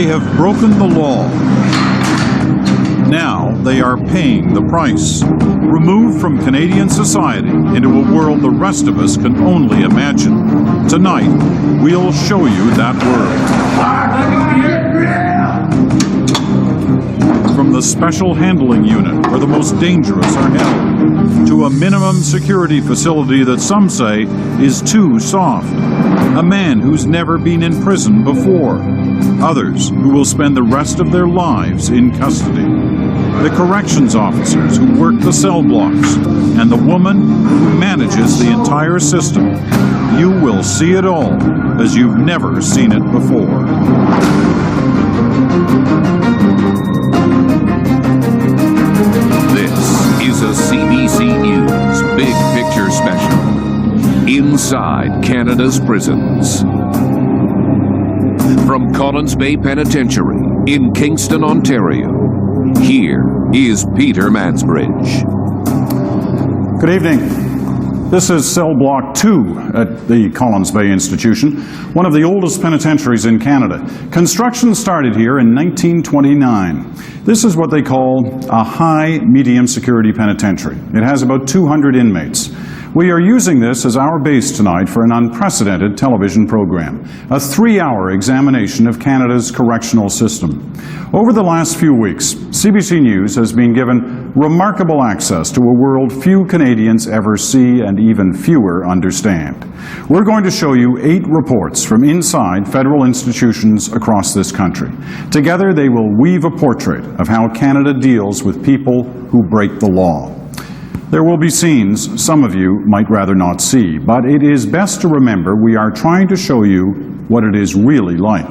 They have broken the law. Now they are paying the price. Removed from Canadian society into a world the rest of us can only imagine. Tonight, we'll show you that world. From the special handling unit, where the most dangerous are held, to a minimum security facility that some say is too soft. A man who's never been in prison before. Others who will spend the rest of their lives in custody. The corrections officers who work the cell blocks, and the woman who manages the entire system. You will see it all as you've never seen it before. This is a CBC News Big Picture Special. Inside Canada's prisons. From Collins Bay Penitentiary in Kingston, Ontario, here is Peter Mansbridge. Good evening. This is Cell Block 2 at the Collins Bay Institution, one of the oldest penitentiaries in Canada. Construction started here in 1929. This is what they call a high-medium security penitentiary. It has about 200 inmates. We are using this as our base tonight for an unprecedented television program, a 3-hour examination of Canada's correctional system. Over the last few weeks, CBC News has been given remarkable access to a world few Canadians ever see and even fewer understand. We're going to show you 8 reports from inside federal institutions across this country. Together, they will weave a portrait of how Canada deals with people who break the law. There will be scenes some of you might rather not see, but it is best to remember we are trying to show you what it is really like.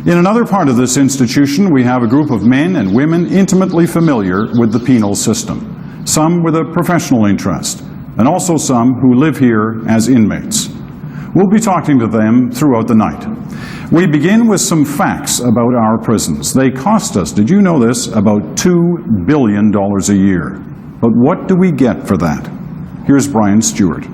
In another part of this institution, we have a group of men and women intimately familiar with the penal system, some with a professional interest, and also some who live here as inmates. We'll be talking to them throughout the night. We begin with some facts about our prisons. They cost us, did you know this, about $2 billion a year. But what do we get for that? Here's Brian Stewart.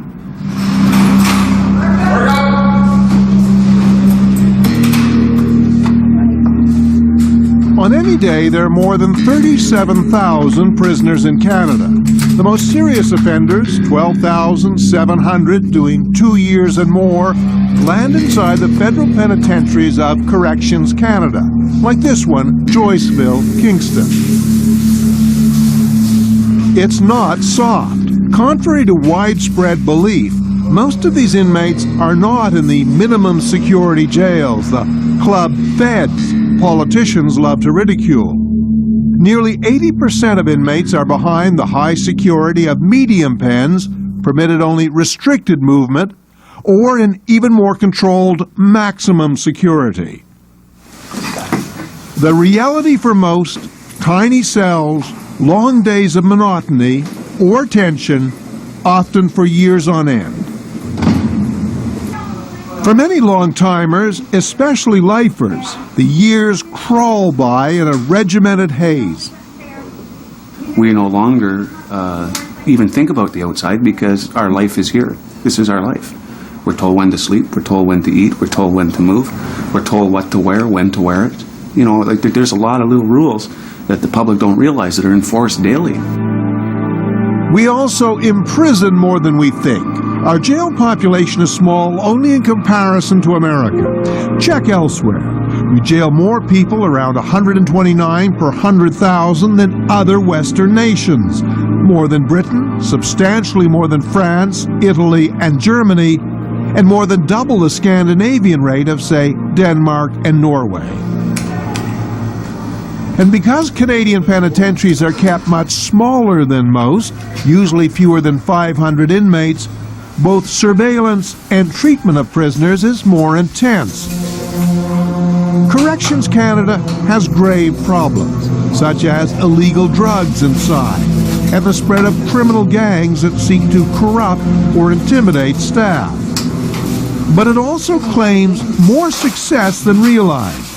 On any day, there are more than 37,000 prisoners in Canada. The most serious offenders, 12,700 doing 2 years and more, land inside the federal penitentiaries of Corrections Canada, like this one, Joyceville, Kingston. It's not soft. Contrary to widespread belief, most of these inmates are not in the minimum security jails, the club feds politicians love to ridicule. Nearly 80% of inmates are behind the high security of medium pens, permitted only restricted movement, or in even more controlled maximum security. The reality for most, tiny cells, long days of monotony or tension, often for years on end. For many long-timers, especially lifers, the years crawl by in a regimented haze. We no longer even think about the outside because our life is here. This is our life. We're told when to sleep, we're told when to eat, we're told when to move, we're told what to wear, when to wear it. You know, like there's a lot of little rules that the public don't realize that are enforced daily. We also imprison more than we think. Our jail population is small only in comparison to America. Check elsewhere. We jail more people, around 129 per 100,000, than other Western nations. More than Britain, substantially more than France, Italy, and Germany, and more than double the Scandinavian rate of, say, Denmark and Norway. And because Canadian penitentiaries are kept much smaller than most, usually fewer than 500 inmates, both surveillance and treatment of prisoners is more intense. Corrections Canada has grave problems, such as illegal drugs inside, and the spread of criminal gangs that seek to corrupt or intimidate staff. But it also claims more success than realized.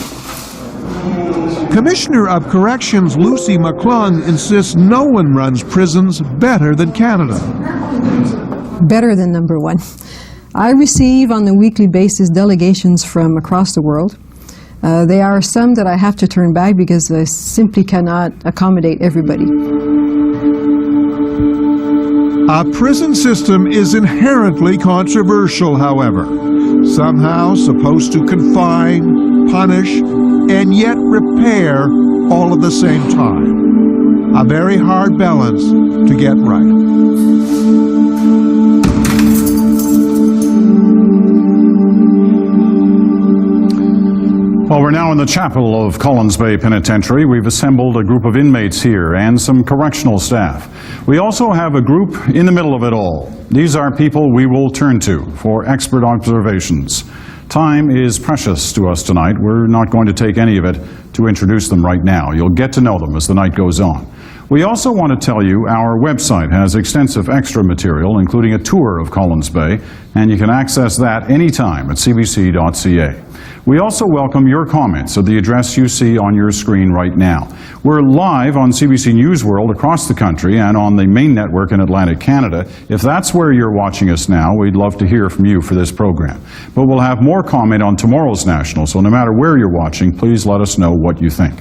Commissioner of Corrections Lucy McClung insists no one runs prisons better than Canada. Better than number one. I receive on a weekly basis delegations from across the world. There are some that I have to turn back because I simply cannot accommodate everybody. Our prison system is inherently controversial, however. Somehow supposed to confine, punish, and yet repair all at the same time. A very hard balance to get right. Well, we're now in the chapel of Collins Bay Penitentiary. We've assembled a group of inmates here and some correctional staff. We also have a group in the middle of it all. These are people we will turn to for expert observations. Time is precious to us tonight. We're not going to take any of it to introduce them right now. You'll get to know them as the night goes on. We also want to tell you our website has extensive extra material, including a tour of Collins Bay, and you can access that anytime at cbc.ca. We also welcome your comments at the address you see on your screen right now. We're live on CBC News World across the country and on the main network in Atlantic Canada. If that's where you're watching us now, we'd love to hear from you for this program. But we'll have more comment on tomorrow's National, so no matter where you're watching, please let us know what you think.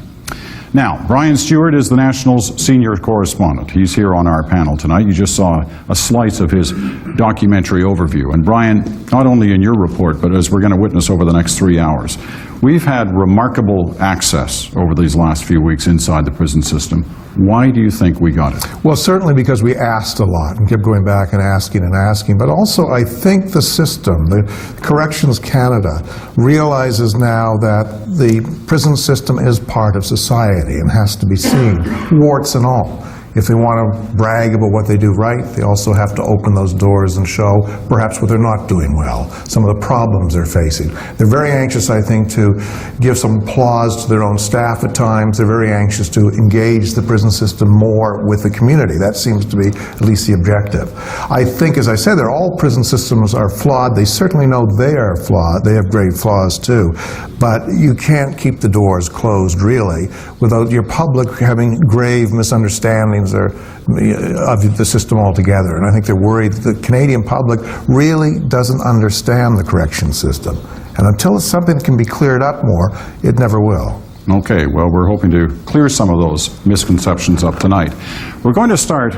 Now, Brian Stewart is the National's senior correspondent. He's here on our panel tonight. You just saw a slice of his documentary overview. And Brian, not only in your report, but as we're going to witness over the next 3 hours, we've had remarkable access over these last few weeks inside the prison system. Why do you think we got it? Well, certainly because we asked a lot and kept going back and asking, but also I think the system, the Corrections Canada, realizes now that the prison system is part of society and has to be seen, warts and all. If they want to brag about what they do right, they also have to open those doors and show perhaps what they're not doing well, some of the problems they're facing. They're very anxious, I think, to give some applause to their own staff at times. They're very anxious to engage the prison system more with the community. That seems to be at least the objective. I think, as I said, all prison systems are flawed. They certainly know they are flawed. They have great flaws too. But you can't keep the doors closed, really, without your public having grave misunderstandings of the system altogether. And I think they're worried that the Canadian public really doesn't understand the correction system. And until something can be cleared up more, it never will. Okay, well, we're hoping to clear some of those misconceptions up tonight. We're going to start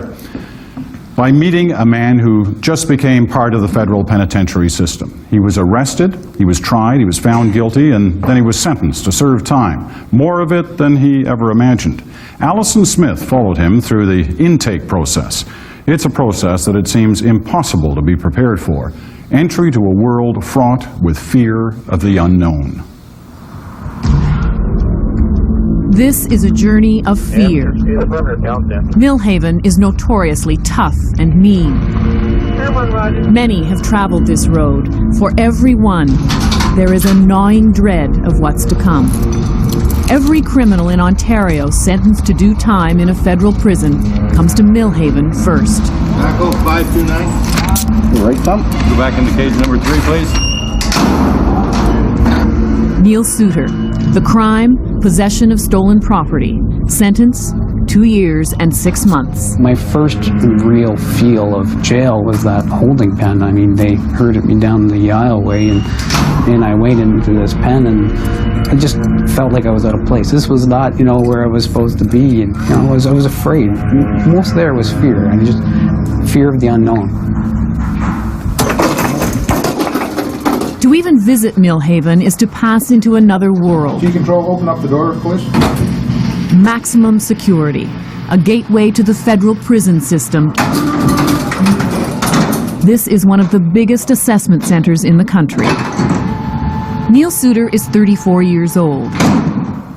by meeting a man who just became part of the federal penitentiary system. He was arrested, he was tried, he was found guilty, and then he was sentenced to serve time. More of it than he ever imagined. Allison Smith followed him through the intake process. It's a process that it seems impossible to be prepared for. Entry to a world fraught with fear of the unknown. This is a journey of fear. Millhaven is notoriously tough and mean. Many have traveled this road. For everyone, there is a gnawing dread of what's to come. Every criminal in Ontario sentenced to do time in a federal prison comes to Millhaven first. Echo 529. Right thumb. Go back into cage number 3, please. Neil Suter. The crime, possession of stolen property. Sentence, 2 years and 6 months. My first real feel of jail was that holding pen. I mean, they herded me down the aisleway, and I went into this pen, and I just felt like I was out of place. This was not, where I was supposed to be, and I was afraid. Most there was fear, and just fear of the unknown. To even visit Millhaven is to pass into another world. Key control, open up the door, please. Maximum security, a gateway to the federal prison system. This is one of the biggest assessment centers in the country. Neil Suter is 34 years old.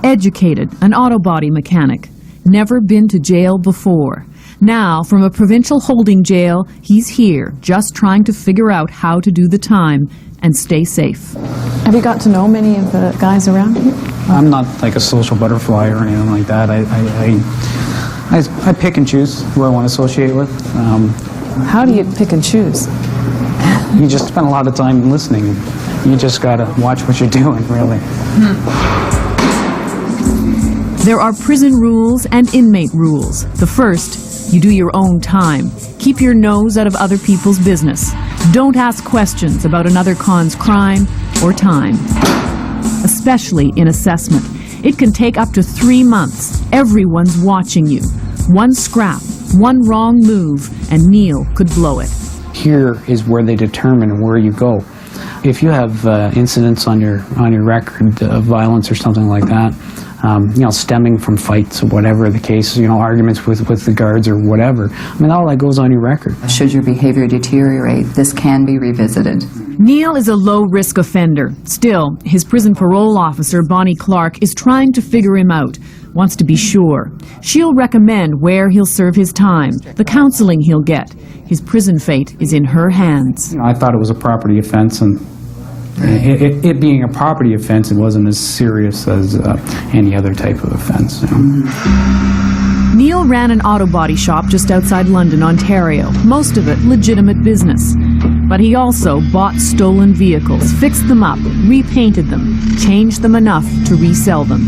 Educated, an auto body mechanic. Never been to jail before. Now, from a provincial holding jail, he's here, just trying to figure out how to do the time and stay safe. Have you got to know many of the guys around here? I'm not like a social butterfly or anything like that. I pick and choose who I want to associate with. How do you pick and choose? You just spend a lot of time listening. You just got to watch what you're doing, really. There are prison rules and inmate rules. The first, you do your own time. Keep your nose out of other people's business. Don't ask questions about another con's crime or time. A especially in assessment. It can take up to 3 months. Everyone's watching you. One scrap, one wrong move, and Neil could blow it. Here is where they determine where you go. If you have incidents on your record of violence or something like that, stemming from fights or whatever the case, arguments with the guards or whatever, all that goes on your record. Should your behavior deteriorate, this can be revisited. Neil is a low-risk offender. Still, his prison parole officer, Bonnie Clark, is trying to figure him out, wants to be sure. She'll recommend where he'll serve his time, the counseling he'll get. His prison fate is in her hands. I thought it was a property offense, and it being a property offense, it wasn't as serious as any other type of offense. Neil ran an auto body shop just outside London, Ontario, most of it legitimate business. But he also bought stolen vehicles, fixed them up, repainted them, changed them enough to resell them.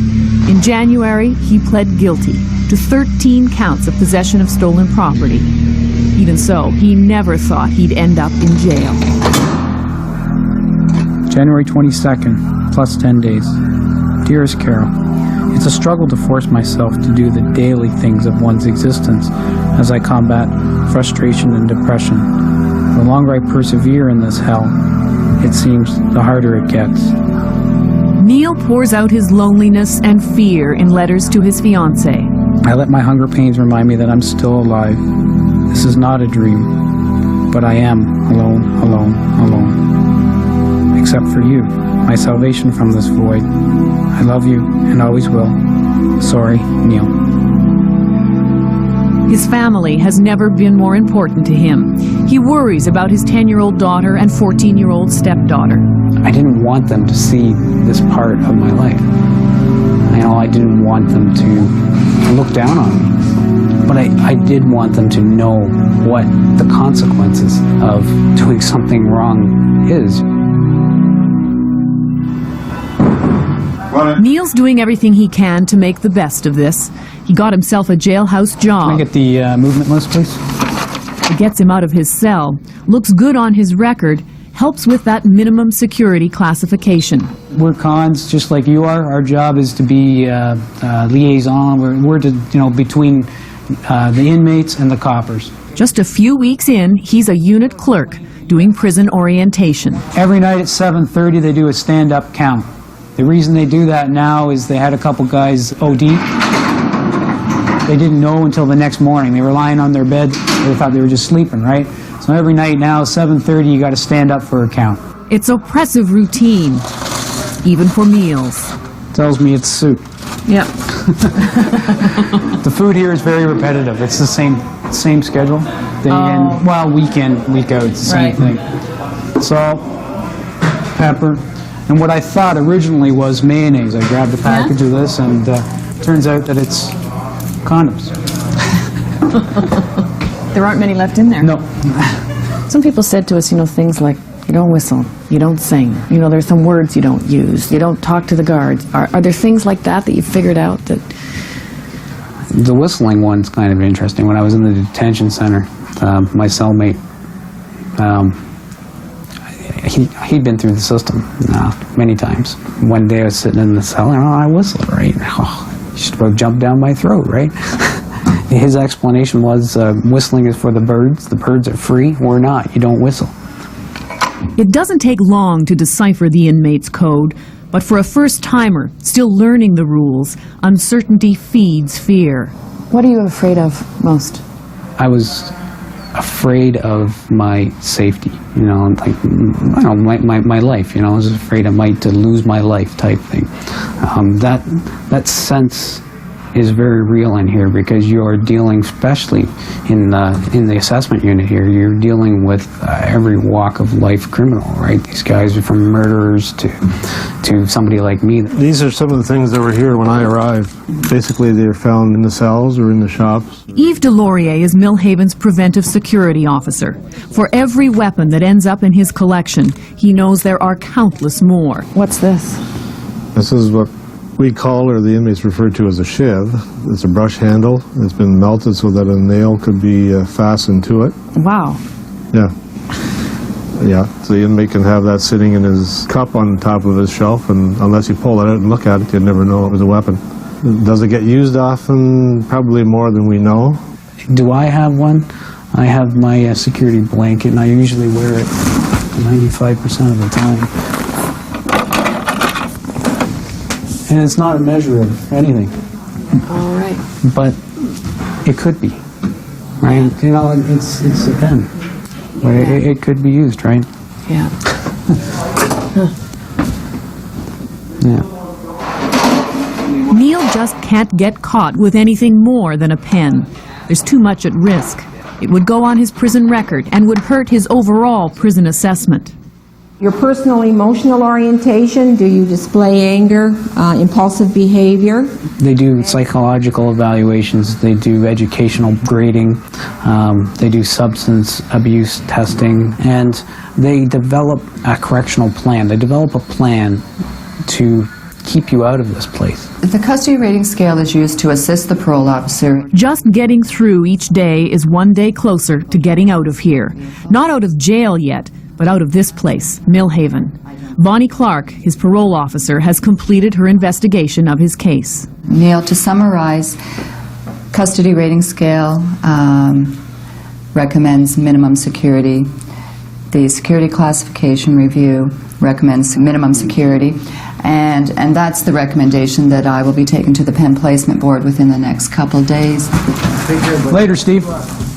In January, he pled guilty to 13 counts of possession of stolen property. Even so, he never thought he'd end up in jail. January 22nd, plus 10 days. Dearest Carol, it's a struggle to force myself to do the daily things of one's existence as I combat frustration and depression. The longer I persevere in this hell, it seems the harder it gets. Neil pours out his loneliness and fear in letters to his fiancée. I let my hunger pains remind me that I'm still alive. This is not a dream, but I am alone, alone, alone. Except for you, my salvation from this void. I love you and always will. Sorry, Neil. His family has never been more important to him. He worries about his 10-year-old daughter and 14-year-old stepdaughter. I didn't want them to see this part of my life. I didn't want them to look down on me. But I did want them to know what the consequences of doing something wrong is. Neil's doing everything he can to make the best of this. He got himself a jailhouse job. Can I get the movement list, please? It gets him out of his cell, looks good on his record, helps with that minimum security classification. We're cons, just like you are. Our job is to be liaison. We're between the inmates and the coppers. Just a few weeks in, he's a unit clerk doing prison orientation. Every night at 7:30, they do a stand-up count. The reason they do that now is they had a couple guys OD. They didn't know until the next morning. They were lying on their bed. They thought they were just sleeping, right? So every night now, 7:30, you got to stand up for a count. It's oppressive routine, even for meals. Tells me it's soup. Yep. The food here is very repetitive. It's the same schedule. Day in, week in, week out. It's the same thing. Salt, pepper, and what I thought originally was mayonnaise. I grabbed a package of this, and turns out that it's condoms. There aren't many left in there. No. Some people said to us, things like, you don't whistle, you don't sing, there's some words you don't use, you don't talk to the guards. Are there things like that you figured out that... The whistling one's kind of interesting. When I was in the detention center, my cellmate, he'd been through the system many times. One day I was sitting in the cell, and I whistled, right? Just about jumped down my throat, right? His explanation was whistling is for the birds. The birds are free. We're not. You don't whistle. It doesn't take long to decipher the inmate's code, but for a first-timer, still learning the rules, uncertainty feeds fear. What are you afraid of most? I was afraid of my safety, my life, I was afraid I might lose my life type thing. That sense is very real in here because you're dealing, especially in the assessment unit here, you're dealing with every walk of life criminal, right? These guys are from murderers to somebody like me. These are some of the things that were here when I arrived. Basically, they were found in the cells or in the shops. Yves Delorier is Millhaven's preventive security officer. For every weapon that ends up in his collection, he knows there are countless more. What's this? This is what we call, or the inmates refer to as a shiv. It's a brush handle. It's been melted so that a nail could be fastened to it. Wow. Yeah. Yeah, so the inmate can have that sitting in his cup on top of his shelf, and unless you pull it out and look at it, you'd never know it was a weapon. Does it get used often? Probably more than we know. Do I have one? I have my security blanket, and I usually wear it 95% of the time. And it's not a measure of anything. All right. But it could be, right? You know, it's a pen. But it could be used, right? Yeah. Yeah. Neil just can't get caught with anything more than a pen. There's too much at risk. It would go on his prison record and would hurt his overall prison assessment. Your personal emotional orientation, do you display anger, impulsive behavior? They do psychological evaluations, they do educational grading, they do substance abuse testing, and they develop a correctional plan. They develop a plan to keep you out of this place. The custody rating scale is used to assist the parole officer. Just getting through each day is one day closer to getting out of here. Not out of jail yet, but out of this place, Millhaven. Bonnie Clark, his parole officer, has completed her investigation of his case. Neil, to summarize, custody rating scale recommends minimum security. The security classification review recommends minimum security. And that's the recommendation that I will be taking to the Penn Placement Board within the next couple days. Later, Steve.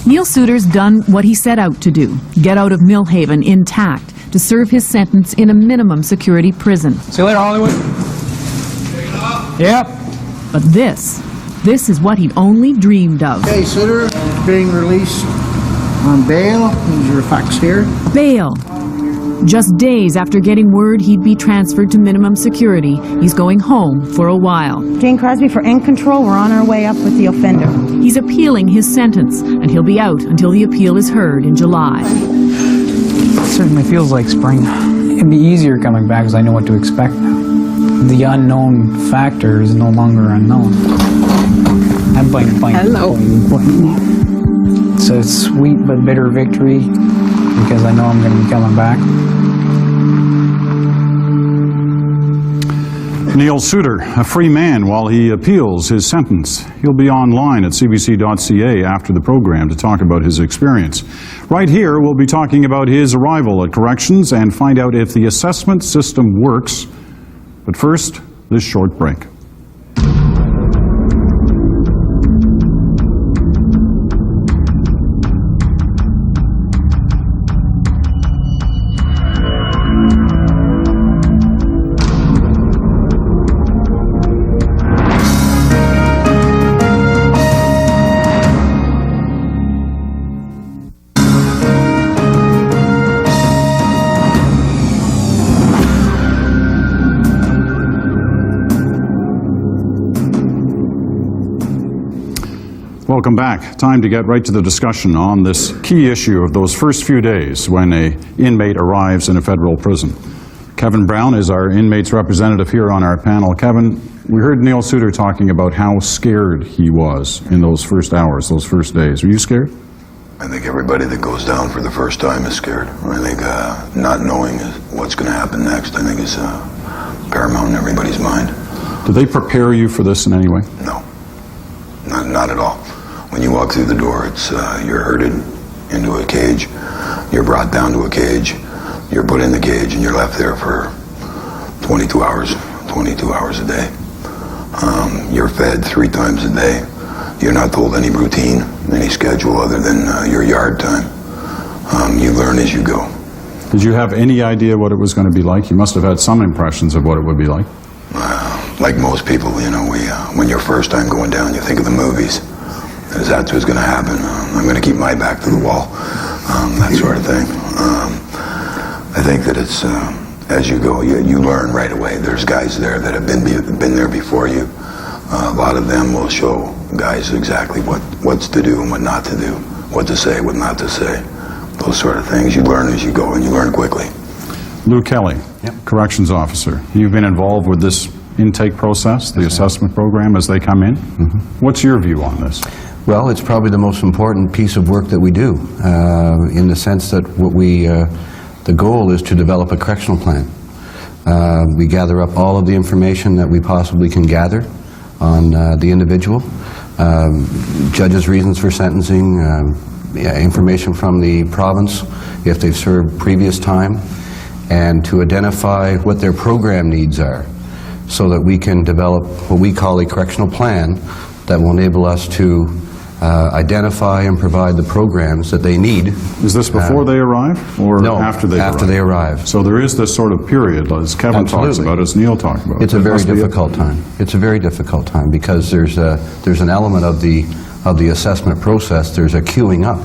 Neil Suter's done what he set out to do, get out of Millhaven intact to serve his sentence in a minimum security prison. See you later, Hollywood. Yep. But this is what he'd only dreamed of. Okay, Suter, being released on bail. Here's your fax here. Bail. Just days after getting word he'd be transferred to minimum security, he's going home for a while. Jane Crosby for End Control. We're on our way up with the offender. He's appealing his sentence, and he'll be out until the appeal is heard in July. It certainly feels like spring. It'd be easier coming back because I know what to expect now. The unknown factor is no longer unknown. I'm biting. Hello. It's a sweet but bitter victory because I know I'm going to be coming back. Neil Suter, a free man while he appeals his sentence. He'll be online at cbc.ca after the program to talk about his experience. Right here, we'll be talking about his arrival at corrections and find out if the assessment system works. But first, this short break. Welcome back. Time to get right to the discussion on this key issue of those first few days when an inmate arrives in a federal prison. Kevin Brown is our inmates representative here on our panel. Kevin, we heard Neil Suter talking about how scared he was in those first hours, those first days. Were you scared? I think everybody that goes down for the first time is scared. I think not knowing what's going to happen next, I think is paramount in everybody's mind. Did they prepare you for this in any way? No, not at all. When you walk through the door, it's you're herded into a cage, you're brought down to a cage, you're put in the cage, and you're left there for 22 hours a day. You're fed 3 times a day. You're not told any routine, any schedule other than your yard time. You learn as you go. Did you have any idea what it was going to be like? You must have had some impressions of what it would be like. Like most people, you know, when you're first time going down, you think of the movies. Is that's what's going to happen? I'm going to keep my back to the wall, that sort of thing. I think that it's as you go, you learn right away. There's guys there that have been there before you. A lot of them will show guys exactly what's to do and what not to do, what to say, what not to say, those sort of things. You learn as you go, and you learn quickly. Lou Kelly, corrections officer. You've been involved with this intake process, the assessment program as they come in. What's your view on this? Well, it's probably the most important piece of work that we do, in the sense that what we The goal is to develop a correctional plan. We gather up all of the information that we possibly can gather on the individual, judges' reasons for sentencing, information from the province if they've served previous time, and to identify what their program needs are so that we can develop what we call a correctional plan that will enable us to identify and provide the programs that they need. Is this before they arrive or no, after they arrive? After they arrive. So there is this sort of period, as Kevin talks about, as Neil talked about. It's a very difficult time. It's a very difficult time because there's an element of the assessment process. There's a queuing up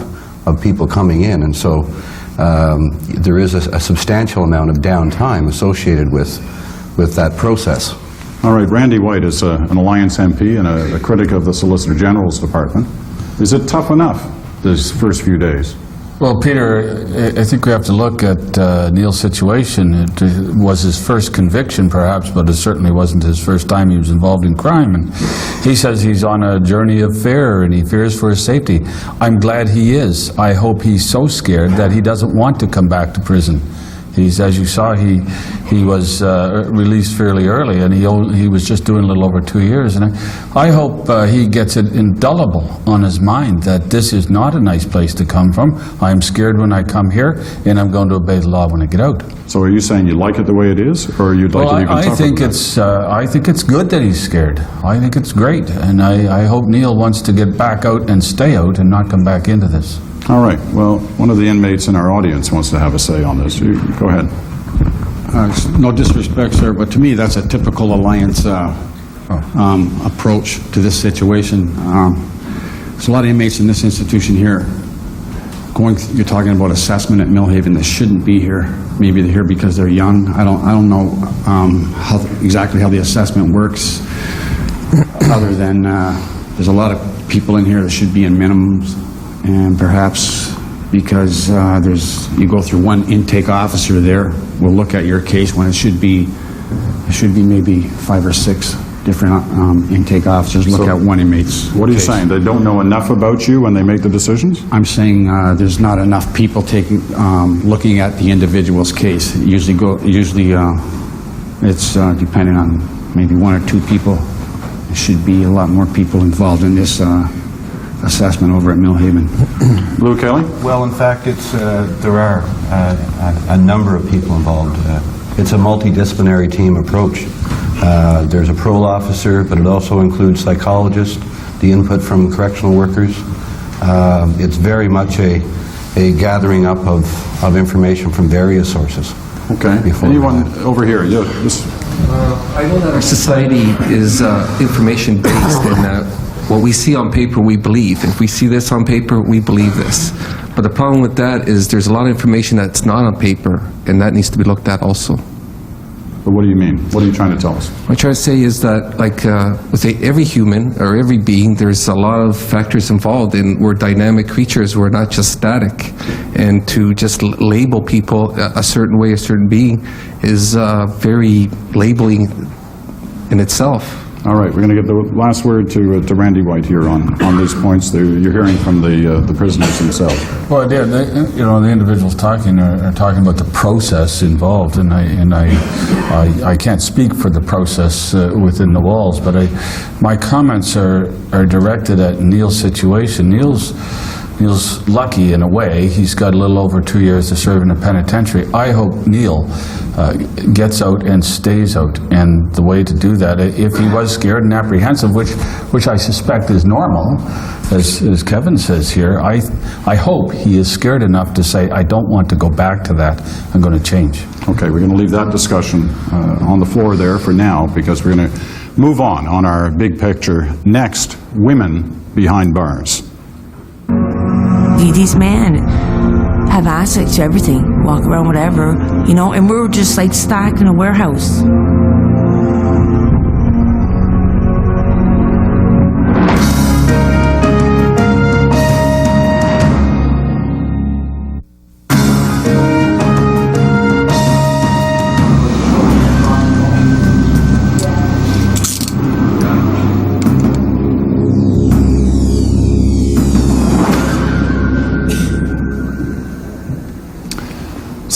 of people coming in, and so there is a substantial amount of downtime associated with that process. All right, Randy White is an Alliance MP and a critic of the Solicitor General's Department. Is it tough enough these first few days? Well, Peter, I think we have to look at Neil's situation. It was his first conviction, perhaps, but it certainly wasn't his first time he was involved in crime. And he says he's on a journey of fear, and he fears for his safety. I'm glad he is. I hope he's so scared that he doesn't want to come back to prison. He's, as you saw, he was released fairly early, and he was just doing a little over 2 years. And I hope he gets it indelible on his mind that this is not a nice place to come from. I'm scared when I come here, and I'm going to obey the law when I get out. So are you saying you like it the way it is, or you'd like it even tougher? I think it's good that he's scared. I think it's great, and I hope Neil wants to get back out and stay out and not come back into this. All right. Well, one of the inmates in our audience wants to have a say on this. Go ahead. No disrespect, sir, but to me that's a typical Alliance approach to this situation. There's a lot of inmates in this institution here. You're talking about assessment at Millhaven that shouldn't be here. Maybe they're here because they're young. I don't know exactly how the assessment works, other than there's a lot of people in here that should be in minimums. And perhaps because you go through one intake officer there, will look at your case when it should be maybe 5 or 6 different intake officers look at one inmate's What are you case. saying? They don't know enough about you when they make the decisions? I'm saying there's not enough people looking at the individual's case. Usually it's depending on maybe 1 or 2 people. There should be a lot more people involved in this assessment over at Millhaven. Lou Kelly? Well, in fact, there are a number of people involved. It's a multidisciplinary team approach. There's a parole officer, but it also includes psychologists, the input from correctional workers. It's very much a gathering up of information from various sources. Okay. Anyone over here? Yeah, I know that our society is information-based, and what we see on paper, we believe. If we see this on paper, we believe this. But the problem with that is there's a lot of information that's not on paper, and that needs to be looked at also. But what do you mean? What are you trying to tell us? What I'm trying to say is that, like, with every human or every being, there's a lot of factors involved, and we're dynamic creatures. We're not just static. And to just label people a certain way, a certain being, is very labeling in itself. All right, we're going to get the last word to Randy White here on these points. You're hearing from the prisoners themselves. Well, yeah, the individuals talking are talking about the process involved, and I can't speak for the process within the walls, but my comments are directed at Neil's situation. Neil's lucky in a way. He's got a little over 2 years to serve in a penitentiary. I hope Neil gets out and stays out. And the way to do that, if he was scared and apprehensive, which I suspect is normal, as Kevin says here, I hope he is scared enough to say, I don't want to go back to that. I'm going to change. Okay, we're going to leave that discussion on the floor there for now, because we're going to move on our big picture. Next, women behind bars. These men have access to everything, walk around whatever, and we're just like stuck in a warehouse.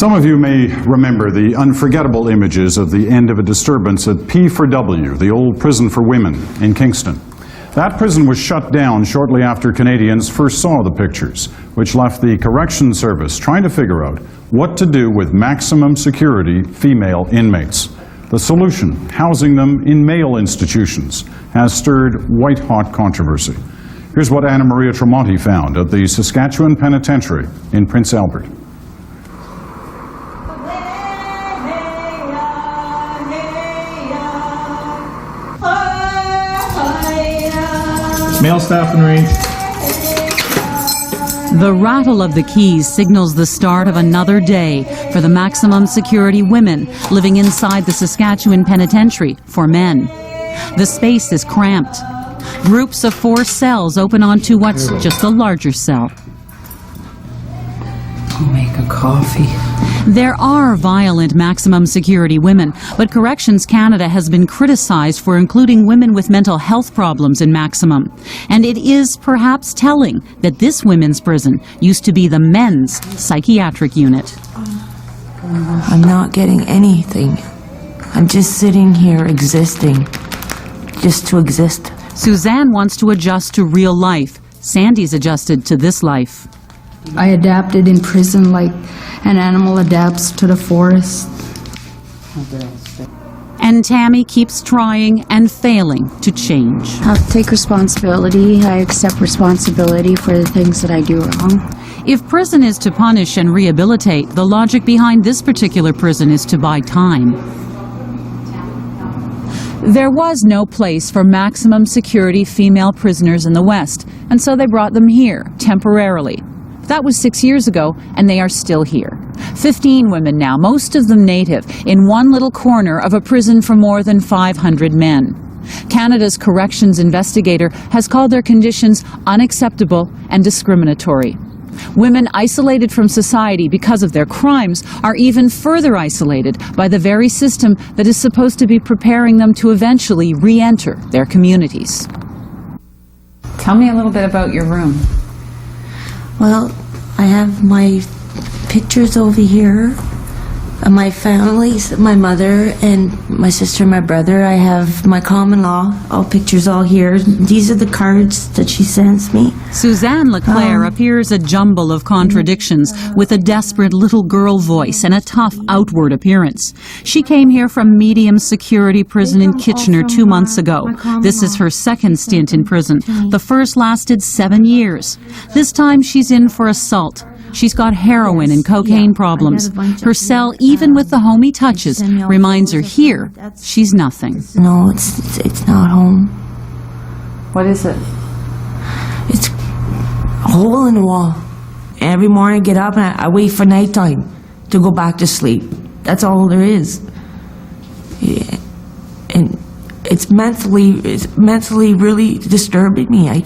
Some of you may remember the unforgettable images of the end of a disturbance at P4W, the old prison for women in Kingston. That prison was shut down shortly after Canadians first saw the pictures, which left the Corrections Service trying to figure out what to do with maximum security female inmates. The solution, housing them in male institutions, has stirred white-hot controversy. Here's what Anna Maria Tremonti found at the Saskatchewan Penitentiary in Prince Albert. Male staff in range. The rattle of the keys signals the start of another day for the maximum security women living inside the Saskatchewan Penitentiary for men. The space is cramped. Groups of 4 cells open onto what's just a larger cell. I'll make a coffee. There are violent maximum security women, but Corrections Canada has been criticized for including women with mental health problems in maximum. And it is perhaps telling that this women's prison used to be the men's psychiatric unit. I'm not getting anything. I'm just sitting here existing, just to exist. Suzanne wants to adjust to real life. Sandy's adjusted to this life. I adapted in prison like an animal adapts to the forest. And Tammy keeps trying and failing to change. I take responsibility. I accept responsibility for the things that I do wrong. If prison is to punish and rehabilitate, the logic behind this particular prison is to buy time. There was no place for maximum security female prisoners in the West, and so they brought them here, temporarily. That was 6 years ago, and they are still here. 15 women now, most of them native, in one little corner of a prison for more than 500 men. Canada's corrections investigator has called their conditions unacceptable and discriminatory. Women isolated from society because of their crimes are even further isolated by the very system that is supposed to be preparing them to eventually re-enter their communities. Tell me a little bit about your room. Well, I have my pictures over here of my families, my mother and my sister and my brother. I have my common law, all pictures all here. These are the cards that she sends me. Suzanne Leclerc appears a jumble of contradictions with a desperate little girl voice and a tough outward appearance. She came here from medium security prison in Kitchener 2 months ago. This is her second stint in prison. The first lasted 7 years. This time she's in for assault. She's got heroin and cocaine problems. Her cell, even with the homey touches, reminds her here she's nothing. No, it's not home. What is it? It's a hole in the wall. Every morning I get up and I wait for nighttime to go back to sleep. That's all there is. Yeah. And it's mentally really disturbing me. I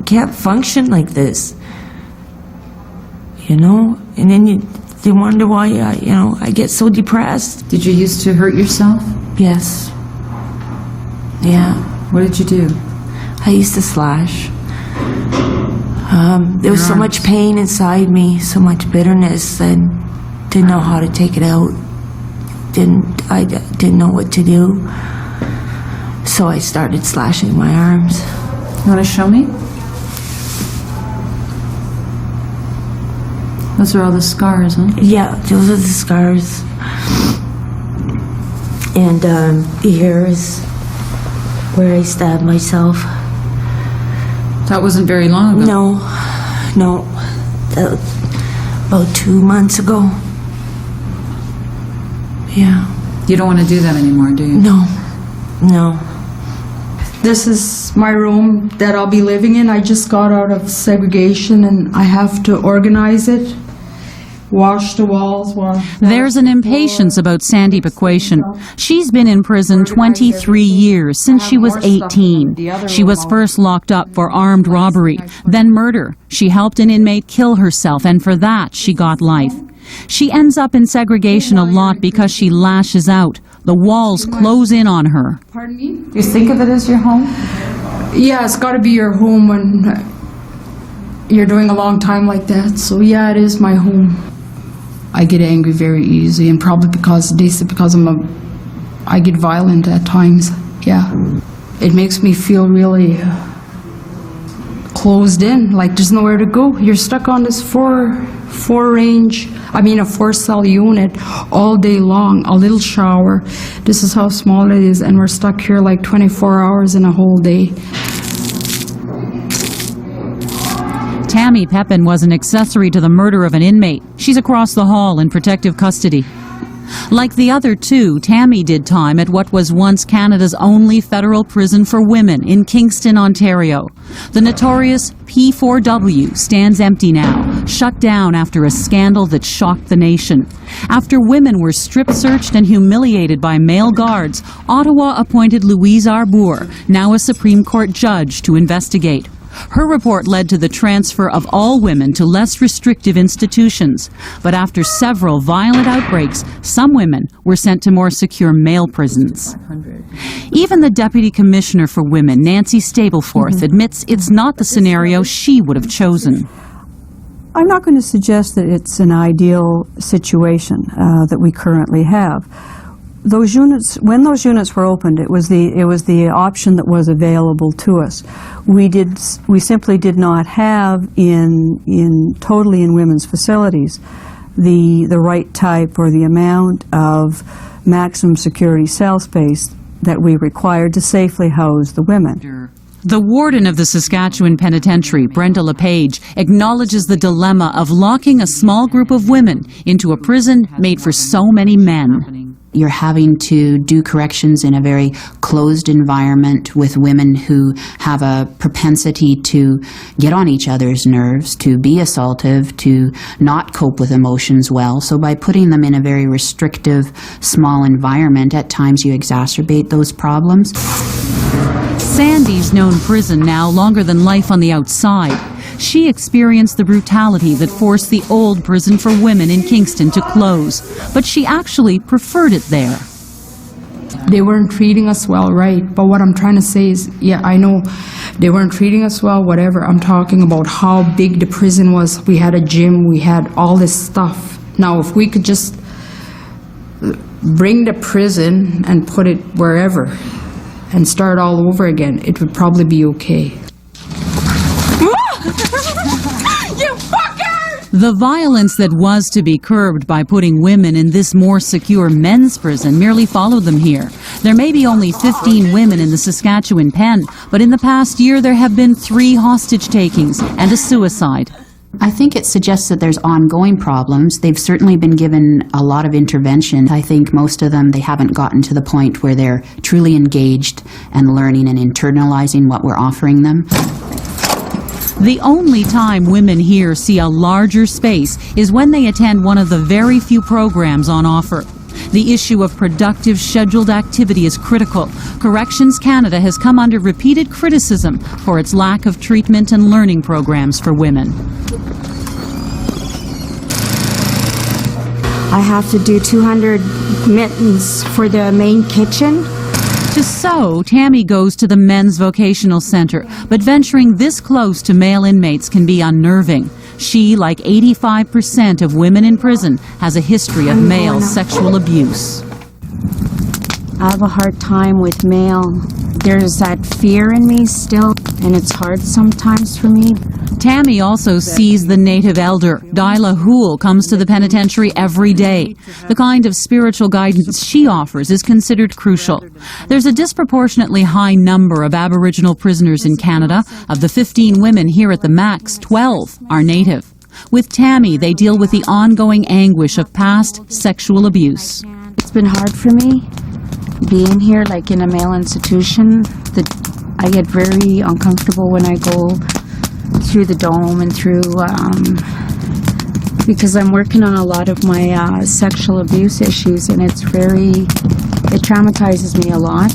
can't function like this. You know, and then they wonder why I get so depressed. Did you used to hurt yourself? Yes. Yeah. What did you do? I used to slash. There was so much pain inside me, so much bitterness, and didn't know how to take it out. I didn't know what to do. So I started slashing my arms. You want to show me? Those are all the scars, huh? Yeah, those are the scars. And here is where I stabbed myself. That wasn't very long ago. No. That was about 2 months ago. Yeah. You don't want to do that anymore, do you? No. This is my room that I'll be living in. I just got out of segregation and I have to organize it, wash the walls. There's an impatience about Sandy Bequation. She's been in prison 23 years, since she was 18. She was first locked up for armed robbery, then murder. She helped an inmate kill herself, and for that she got life. She ends up in segregation a lot because she lashes out. The walls close in on her. Pardon me? You think of it as your home? Yeah, it's got to be your home when you're doing a long time like that. So yeah, it is my home. I get angry very easy, and probably because I get violent at times. Yeah, it makes me feel really closed in, like there's nowhere to go. You're stuck on this a 4-cell unit all day long, a little shower. This is how small it is, and we're stuck here like 24 hours in a whole day. Tammy Pepin was an accessory to the murder of an inmate. She's across the hall in protective custody. Like the other two, Tammy did time at what was once Canada's only federal prison for women in Kingston, Ontario. The notorious P4W stands empty now, shut down after a scandal that shocked the nation. After women were strip-searched and humiliated by male guards, Ottawa appointed Louise Arbour, now a Supreme Court judge, to investigate. Her report led to the transfer of all women to less restrictive institutions. But after several violent outbreaks, some women were sent to more secure male prisons. Even the Deputy Commissioner for Women, Nancy Stapleforth, admits it's not the scenario she would have chosen. I'm not going to suggest that it's an ideal situation that we currently have. Those units, when those units were opened, it was the option that was available to us. We simply did not have totally in women's facilities the right type or the amount of maximum security cell space that we required to safely house the women. The warden of the Saskatchewan Penitentiary, Brenda LePage, acknowledges the dilemma of locking a small group of women into a prison made for so many men. You're having to do corrections in a very closed environment with women who have a propensity to get on each other's nerves, to be assaultive, to not cope with emotions well. So by putting them in a very restrictive, small environment, at times you exacerbate those problems. Sandy's known prison now longer than life on the outside. She experienced the brutality that forced the old prison for women in Kingston to close, but she actually preferred it there. They weren't treating us well, right? But what I'm trying to say is, yeah, I know they weren't treating us well, whatever. I'm talking about how big the prison was. We had a gym, we had all this stuff. Now, if we could just bring the prison and put it wherever and start all over again, it would probably be okay. The violence that was to be curbed by putting women in this more secure men's prison merely followed them here. There may be only 15 women in the Saskatchewan pen, but in the past year there have been 3 hostage takings and a suicide. I think it suggests that there's ongoing problems. They've certainly been given a lot of intervention. I think most of them, they haven't gotten to the point where they're truly engaged and learning and internalizing what we're offering them. The only time women here see a larger space is when they attend one of the very few programs on offer. The issue of productive scheduled activity is critical. Corrections Canada has come under repeated criticism for its lack of treatment and learning programs for women. I have to do 200 mittens for the main kitchen. To sew, Tammy goes to the Men's Vocational Centre, but venturing this close to male inmates can be unnerving. She, like 85% of women in prison, has a history of male sexual abuse. I have a hard time with male. There's that fear in me still, and it's hard sometimes for me. Tammy also sees the native elder. Dyla Houle comes to the penitentiary every day. The kind of spiritual guidance she offers is considered crucial. There's a disproportionately high number of Aboriginal prisoners in Canada. Of the 15 women here at the Max, 12 are native. With Tammy, they deal with the ongoing anguish of past sexual abuse. It's been hard for me being here, like in a male institution. I get very uncomfortable when I go through the dome and through, because I'm working on a lot of my sexual abuse issues, and it traumatizes me a lot.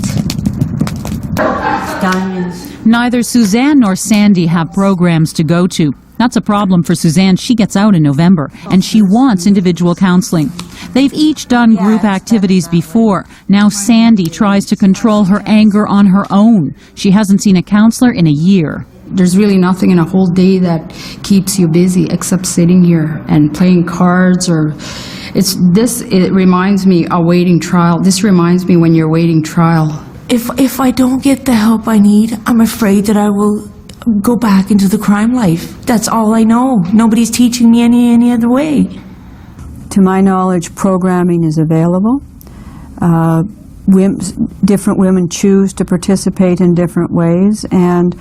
Neither Suzanne nor Sandy have programs to go to. That's a problem for Suzanne. She gets out in November, and she wants individual counseling. They've each done group activities before. Now Sandy tries to control her anger on her own. She hasn't seen a counselor in a year. there's really nothing in a whole day that keeps you busy except sitting here and playing cards or it reminds me awaiting trial. This reminds me when you're waiting trial. If I don't get the help I need, I'm afraid that I will go back into the crime life. That's all I know. Nobody's teaching me any other way. To my knowledge, programming is available. Different women choose to participate in different ways, and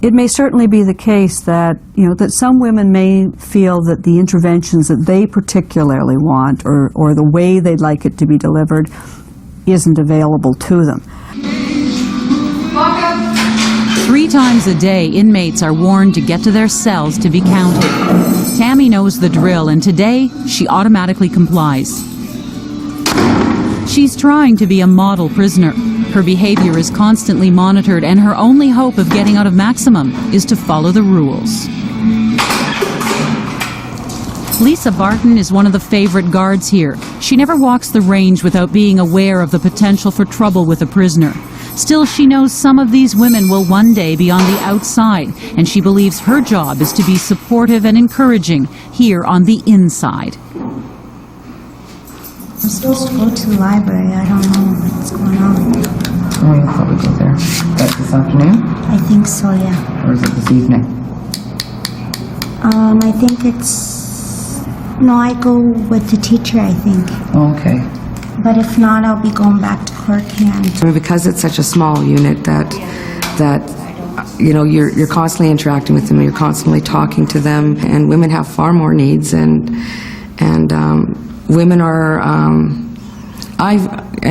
it may certainly be the case that, that some women may feel that the interventions that they particularly want or the way they'd like it to be delivered isn't available to them. 3 times a day, inmates are warned to get to their cells to be counted. Tammy knows the drill, and today she automatically complies. She's trying to be a model prisoner. Her behavior is constantly monitored, and her only hope of getting out of maximum is to follow the rules. Lisa Barton is one of the favorite guards here. She never walks the range without being aware of the potential for trouble with a prisoner. Still, she knows some of these women will one day be on the outside, and she believes her job is to be supportive and encouraging here on the inside. I'm supposed to go to the library. I don't know what's going on. Oh, you'll probably go there. That's this afternoon? I think so, yeah. Or is it this evening? I think it's... No, I go with the teacher, I think. Oh, okay. But if not, I'll be going back to Clerk Hand. Because it's such a small unit that you're constantly interacting with them, you're constantly talking to them, and women have far more needs, and women are,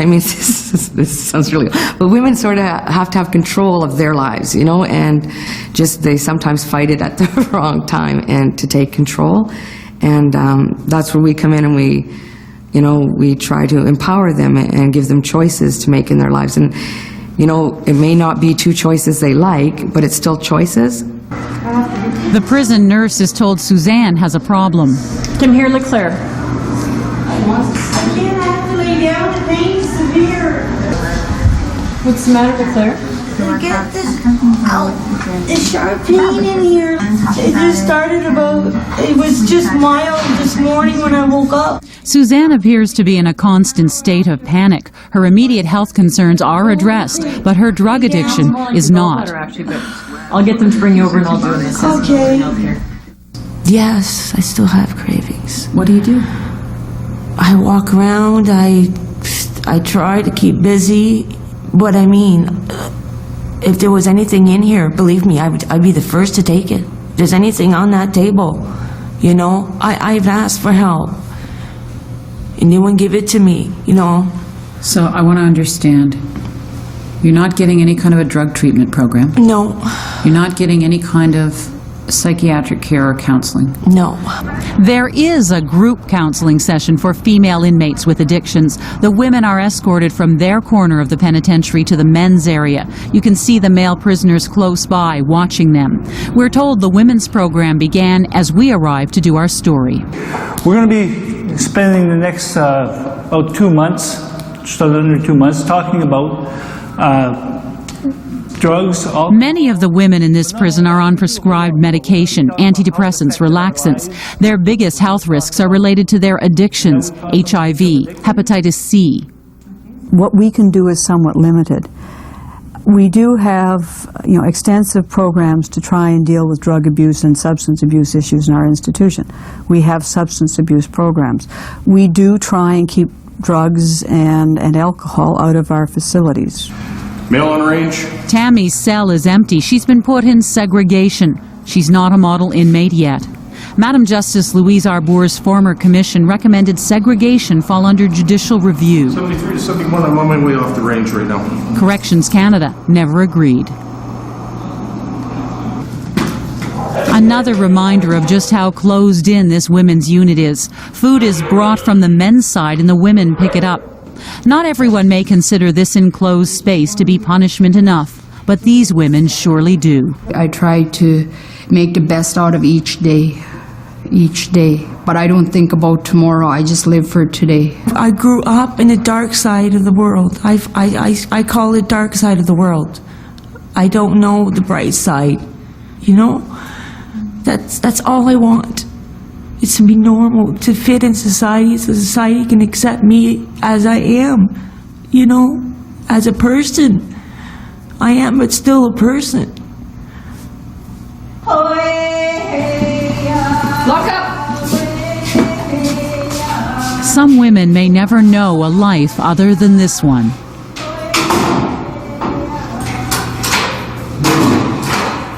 this sounds really, but women sort of have to have control of their lives, and just they sometimes fight it at the wrong time and to take control, and that's where we come in and we try to empower them and give them choices to make in their lives, and it may not be 2 choices they like, but it's still choices. The prison nurse is told Suzanne has a problem. Come here, Leclerc. I can't have to lay down. The pain's severe. What's the matter, Leclerc? I get this sharp pain in here. It just started it was just mild this morning when I woke up. Suzanne appears to be in a constant state of panic. Her immediate health concerns are addressed, but her drug addiction is not. I'll get them to bring you over and I'll do an assessment. Okay. Yes, I still have cravings. What do you do? I walk around, I try to keep busy, but if there was anything in here, believe me, I'd be the first to take it. If there's anything on that table, I've asked for help, and they wouldn't give it to me, So I want to understand. You're not getting any kind of a drug treatment program? No. You're not getting any kind of psychiatric care or counseling? No. There is a group counseling session for female inmates with addictions. The women are escorted from their corner of the penitentiary to the men's area. You can see the male prisoners close by watching them. We're told the women's program began as we arrived to do our story. We're going to be spending the next about 2 months, just under 2 months, talking about drugs. Many of the women in this prison are on prescribed medication, antidepressants, relaxants. Their biggest health risks are related to their addictions, HIV, hepatitis C. What we can do is somewhat limited. We do have, extensive programs to try and deal with drug abuse and substance abuse issues in our institution. We have substance abuse programs. We do try and keep drugs and alcohol out of our facilities. Male on range. Tammy's cell is empty. She's been put in segregation. She's not a model inmate yet. Madam Justice Louise Arbour's former commission recommended segregation fall under judicial review. 73 to 71, I'm on my way off the range right now. Corrections Canada never agreed. Another reminder of just how closed in this women's unit is. Food is brought from the men's side and the women pick it up. Not everyone may consider this enclosed space to be punishment enough, but these women surely do. I try to make the best out of each day. But I don't think about tomorrow. I just live for today. I grew up in the dark side of the world. I call it dark side of the world. I don't know the bright side. you know? That's all I want. It's to be normal, to fit in society so society can accept me as I am, you know, as a person. I am, but still a person. Lock up! Some women may never know a life other than this one.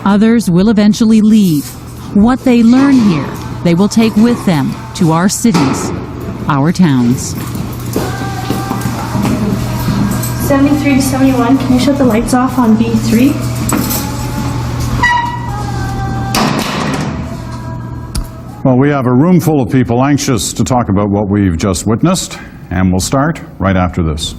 Others will eventually leave. What they learn here, they will take with them to our cities, our towns. 73 to 71, can you shut the lights off on B3? Well, we have a room full of people anxious to talk about what we've just witnessed, and we'll start right after this.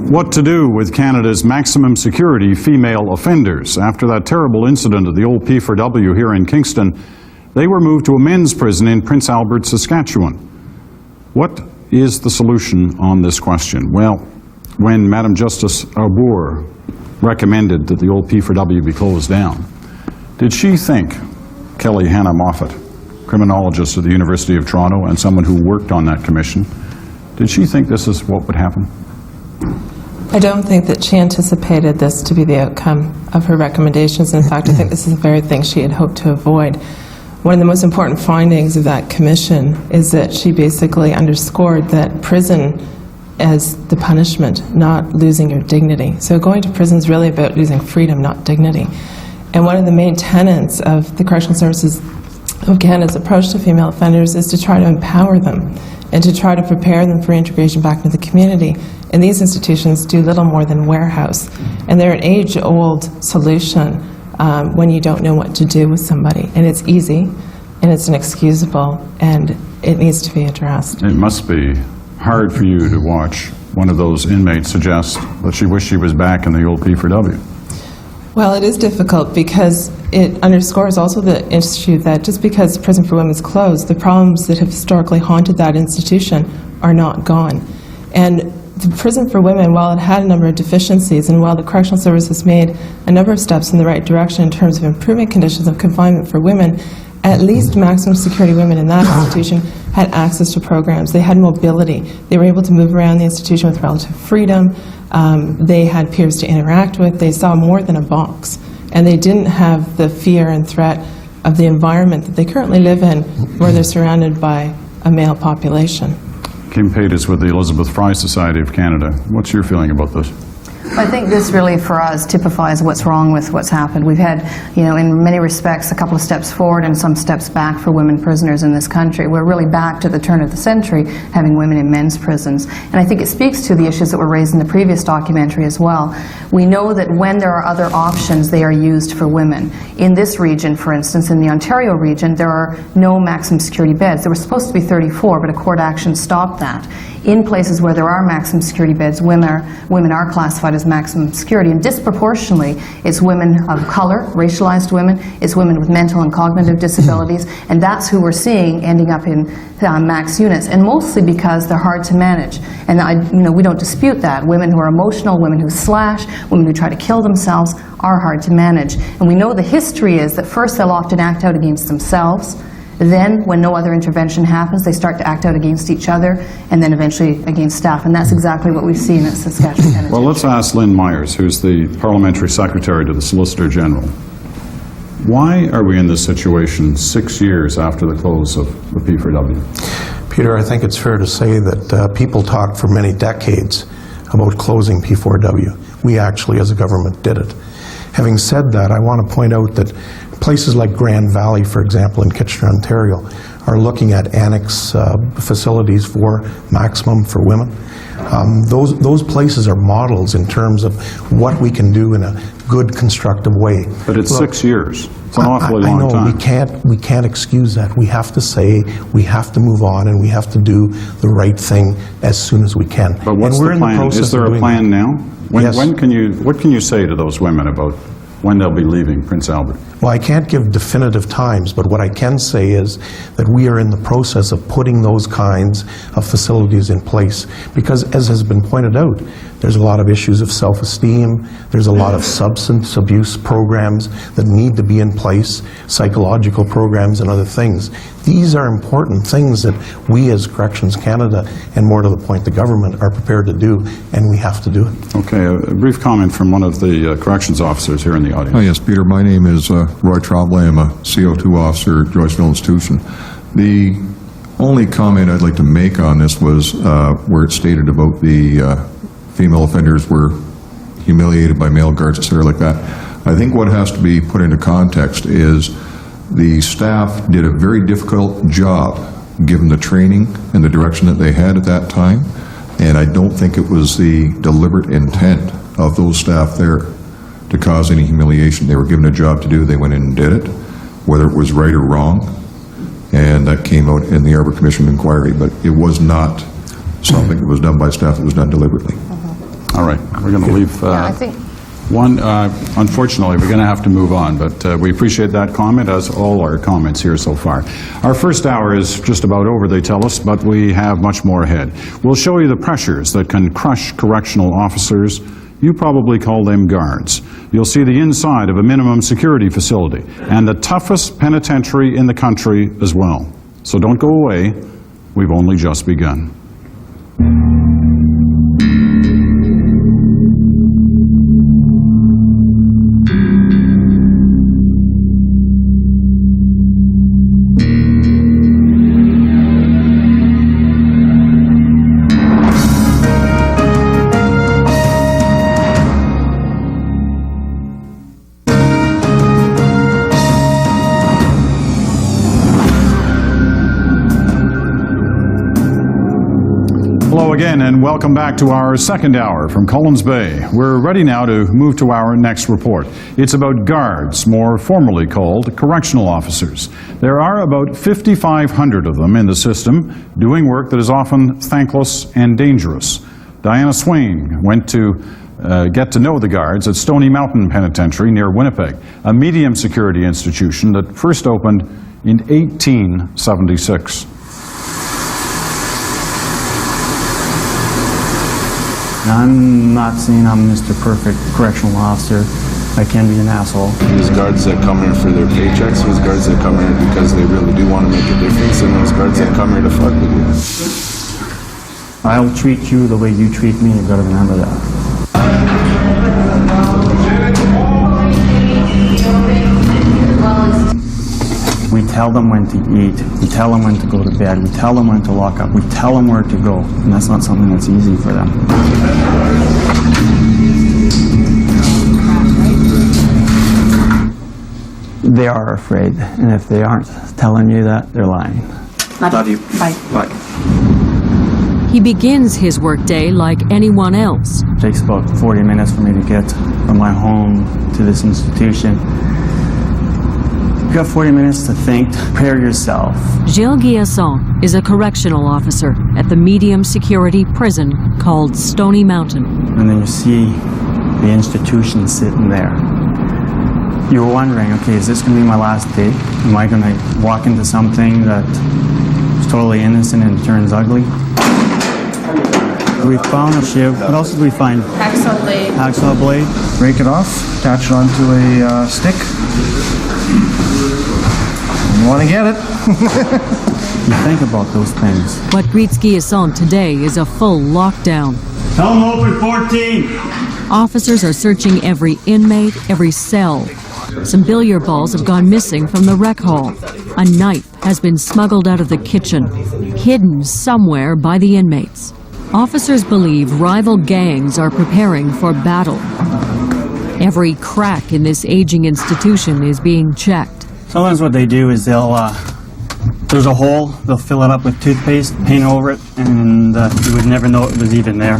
What to do with Canada's maximum security female offenders? After that terrible incident at the old P4W here in Kingston, they were moved to a men's prison in Prince Albert, Saskatchewan. What is the solution on this question? Well, when Madam Justice Arbour recommended that the old P4W be closed down, did she think Kelly Hannah Moffat, criminologist at the University of Toronto and someone who worked on that commission, did she think this is what would happen? I don't think that she anticipated this to be the outcome of her recommendations. In fact, I think this is the very thing she had hoped to avoid. One of the most important findings of that commission is that she basically underscored that prison as the punishment, not losing your dignity. So going to prison is really about losing freedom, not dignity. And one of the main tenets of the Correctional Services of Canada's approach to female offenders is to try to empower them and to try to prepare them for integration back into the community. And these institutions do little more than warehouse. And they're an age-old solution when you don't know what to do with somebody. And it's easy, and it's inexcusable, and it needs to be addressed. It must be hard for you to watch one of those inmates suggest that she wished she was back in the old P4W. Well, it is difficult because it underscores also the issue that just because Prison for Women is closed, the problems that have historically haunted that institution are not gone. And the Prison for Women, while it had a number of deficiencies and while the Correctional Service has made a number of steps in the right direction in terms of improving conditions of confinement for women, at least maximum security women in that institution had access to programs. They had mobility. They were able to move around the institution with relative freedom. They had peers to interact with. They saw more than a box. And they didn't have the fear and threat of the environment that they currently live in, where they're surrounded by a male population. Kim Pate is with the Elizabeth Fry Society of Canada. What's your feeling about this? I think this really, for us, typifies what's wrong with what's happened. We've had, in many respects, a couple of steps forward and some steps back for women prisoners in this country. We're really back to the turn of the century, having women in men's prisons. And I think it speaks to the issues that were raised in the previous documentary as well. We know that when there are other options, they are used for women. In this region, for instance, in the Ontario region, there are no maximum security beds. There were supposed to be 34, but a court action stopped that. In places where there are maximum security beds, women are classified as maximum security, and disproportionately it's women of color, racialized women, it's women with mental and cognitive disabilities, and that's who we're seeing ending up in max units, and mostly because they're hard to manage. And we don't dispute that. Women who are emotional, women who slash, women who try to kill themselves are hard to manage. And we know the history is that first they'll often act out against themselves. Then, when no other intervention happens, they start to act out against each other, and then eventually against staff. And that's exactly what we've seen at Saskatchewan Penitentiary. Well, let's ask Lynn Myers, who's the Parliamentary Secretary to the Solicitor General. Why are we in this situation 6 years after the close of the P4W? Peter, I think it's fair to say that people talked for many decades about closing P4W. We actually, as a government, did it. Having said that, I want to point out that places like Grand Valley, for example, in Kitchener, Ontario, are looking at annex facilities for maximum for women. Those places are models in terms of what we can do in a good, constructive way. But it's 6 years. It's an awfully long time. I know, we can't excuse that. We have to say, we have to move on, and we have to do the right thing as soon as we can. But what's the plan? Is there a plan now? Yes. What can you say to those women about when they'll be leaving Prince Albert? Well, I can't give definitive times, but what I can say is that we are in the process of putting those kinds of facilities in place. Because, as has been pointed out, there's a lot of issues of self-esteem, there's a lot of substance abuse programs that need to be in place, psychological programs and other things. These are important things that we as Corrections Canada, and more to the point the government, are prepared to do, and we have to do it. Okay, a brief comment from one of the corrections officers here in the audience. Oh, yes, Peter. My name is Roy Tremblay. I'm a CO2 officer at Joyceville Institution. The only comment I'd like to make on this was where it stated about the female offenders were humiliated by male guards, etc. like that. I think what has to be put into context is the staff did a very difficult job given the training and the direction that they had at that time, and I don't think it was the deliberate intent of those staff there to cause any humiliation. They were given a job to do, they went in and did it, whether it was right or wrong, and that came out in the Arbor Commission inquiry, but it was not something that was done by staff, it was done deliberately. All right, we're going to leave one. Unfortunately, we're going to have to move on, but we appreciate that comment, as all our comments here so far. Our first hour is just about over, they tell us, but we have much more ahead. We'll show you the pressures that can crush correctional officers. You probably call them guards. You'll see the inside of a minimum security facility and the toughest penitentiary in the country as well. So don't go away. We've only just begun. Again, and welcome back to our second hour from Collins Bay. We're ready now to move to our next report. It's about guards, more formally called correctional officers. There are about 5,500 of them in the system, doing work that is often thankless and dangerous. Diana Swain went to get to know the guards at Stony Mountain Penitentiary near Winnipeg, a medium security institution that first opened in 1876. I'm not saying I'm Mr. Perfect correctional officer. I can be an asshole. There's guards that come here for their paychecks. There's guards that come here because they really do want to make a difference. And there's guards that come here to fuck with you. I'll treat you the way you treat me. You've got to remember that. We tell them when to eat. We tell them when to go to bed. We tell them when to lock up. We tell them where to go. And that's not something that's easy for them. They are afraid. And if they aren't telling you that, they're lying. Love you. Bye. Bye. He begins his workday like anyone else. It takes about 40 minutes for me to get from my home to this institution. You've got 40 minutes to think, prepare yourself. Gilles Guillasson is a correctional officer at the medium security prison called Stony Mountain. And then you see the institution sitting there. You're wondering, okay, is this going to be my last day? Am I going to walk into something that is totally innocent and turns ugly? We found a shiv. What else did we find? Hacksaw blade. Hacksaw blade. Break it off, attach it onto a stick. You want to get it. You think about those things. What greets Guillasson today is a full lockdown. Tell them open 14! Officers are searching every inmate, every cell. Some billiard balls have gone missing from the rec hall. A knife has been smuggled out of the kitchen, hidden somewhere by the inmates. Officers believe rival gangs are preparing for battle. Every crack in this aging institution is being checked. Sometimes what they do is there's a hole, they'll fill it up with toothpaste, paint over it, and you would never know it was even there.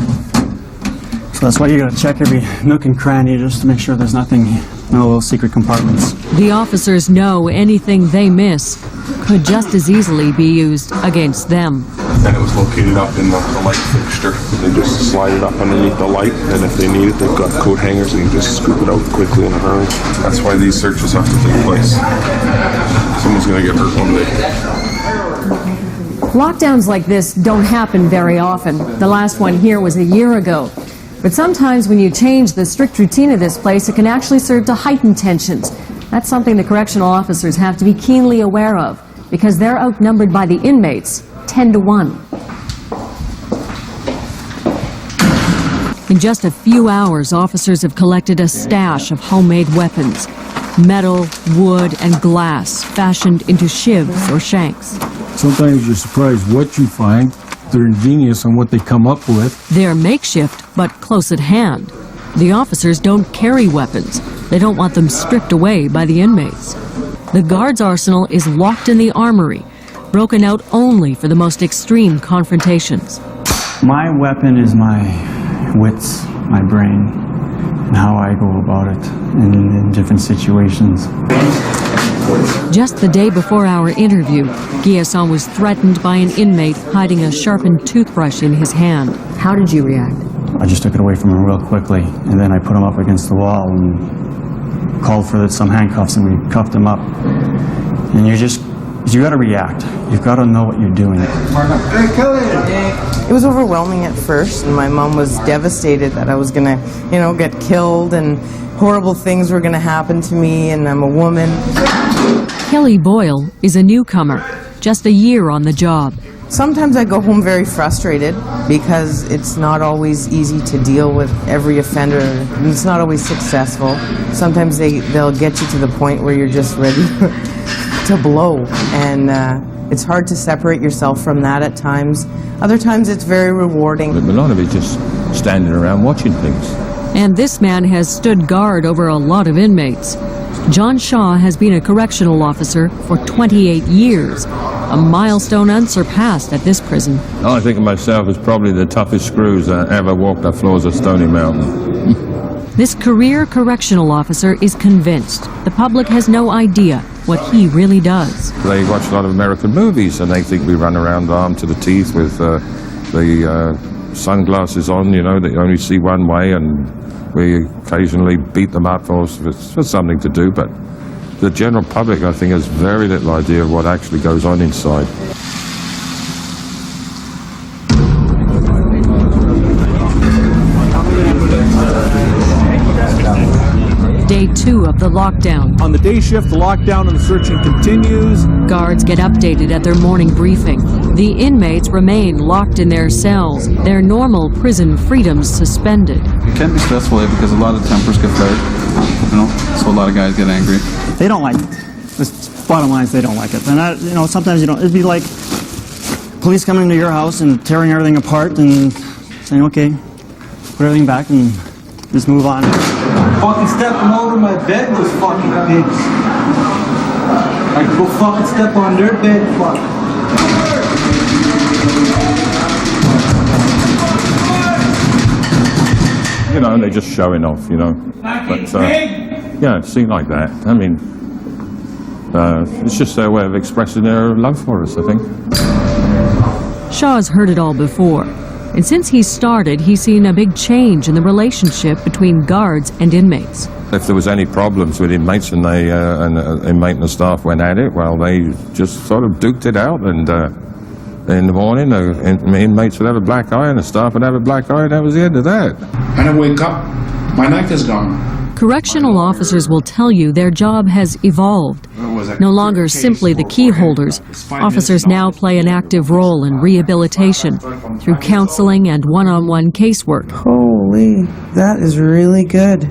So that's why you gotta check every nook and cranny just to make sure there's nothing, no little secret compartments. The officers know anything they miss could just as easily be used against them. And it was located up in the light fixture. They just slide it up underneath the light, and if they need it, they've got coat hangers, and you just scoop it out quickly in a hurry. That's why these searches have to take place. Someone's gonna get hurt one day. Lockdowns like this don't happen very often. The last one here was a year ago. But sometimes when you change the strict routine of this place, it can actually serve to heighten tensions. That's something the correctional officers have to be keenly aware of, because they're outnumbered by the inmates 10 to 1. In just a few hours, officers have collected a stash of homemade weapons. Metal, wood, and glass fashioned into shivs or shanks. Sometimes you're surprised what you find. They're ingenious on what they come up with. They're makeshift, but close at hand. The officers don't carry weapons. They don't want them stripped away by the inmates. The guard's arsenal is locked in the armory, broken out only for the most extreme confrontations. My weapon is my wits, my brain, and how I go about it in different situations. Just the day before our interview, Guillasson was threatened by an inmate hiding a sharpened toothbrush in his hand. How did you react? I just took it away from him real quickly, and then I put him up against the wall and called for some handcuffs, and we cuffed him up. And you got to react. You've got to know what you're doing. It was overwhelming at first, and my mom was devastated that I was going to, get killed, and horrible things were going to happen to me, and I'm a woman. Kelly Boyle is a newcomer, just a year on the job. Sometimes I go home very frustrated because it's not always easy to deal with every offender, and it's not always successful. Sometimes they'll get you to the point where you're just ready to blow, and it's hard to separate yourself from that at times. Other times it's very rewarding. But a lot of it just standing around watching things. And this man has stood guard over a lot of inmates. John Shaw has been a correctional officer for 28 years, a milestone unsurpassed at this prison. I think of myself as probably the toughest screws that ever walked the floors of Stony Mountain. This career correctional officer is convinced the public has no idea what he really does. They watch a lot of American movies, and they think we run around armed to the teeth with the sunglasses on, that you only see one way, and we occasionally beat them up for something to do, but the general public, I think, has very little idea of what actually goes on inside. Day 2 of the lockdown. On the day shift, the lockdown and the searching continues. Guards get updated at their morning briefing. The inmates remain locked in their cells, their normal prison freedoms suspended. It can be stressful because a lot of tempers get flared, so a lot of guys get angry. They don't like it. The bottom line is they don't like it. And sometimes it'd be like police coming into your house and tearing everything apart and saying, okay, put everything back and just move on. Fucking stepping over my bed, those fucking pigs. I could go fucking step on their bed, fuck. They're just showing off, But, seen like that. I mean, it's just their way of expressing their love for us, I think. Shaw's heard it all before. And since he started, he's seen a big change in the relationship between guards and inmates. If there was any problems with inmates and inmate and the staff went at it, well, they just sort of duked it out, and in the morning, the inmates would have a black eye and the staff would have a black eye, and that was the end of that. And I wake up, my knife is gone. Correctional officers will tell you their job has evolved. No longer simply the key holders, officers now play an active role in rehabilitation through counseling and one-on-one casework. Holy, that is really good.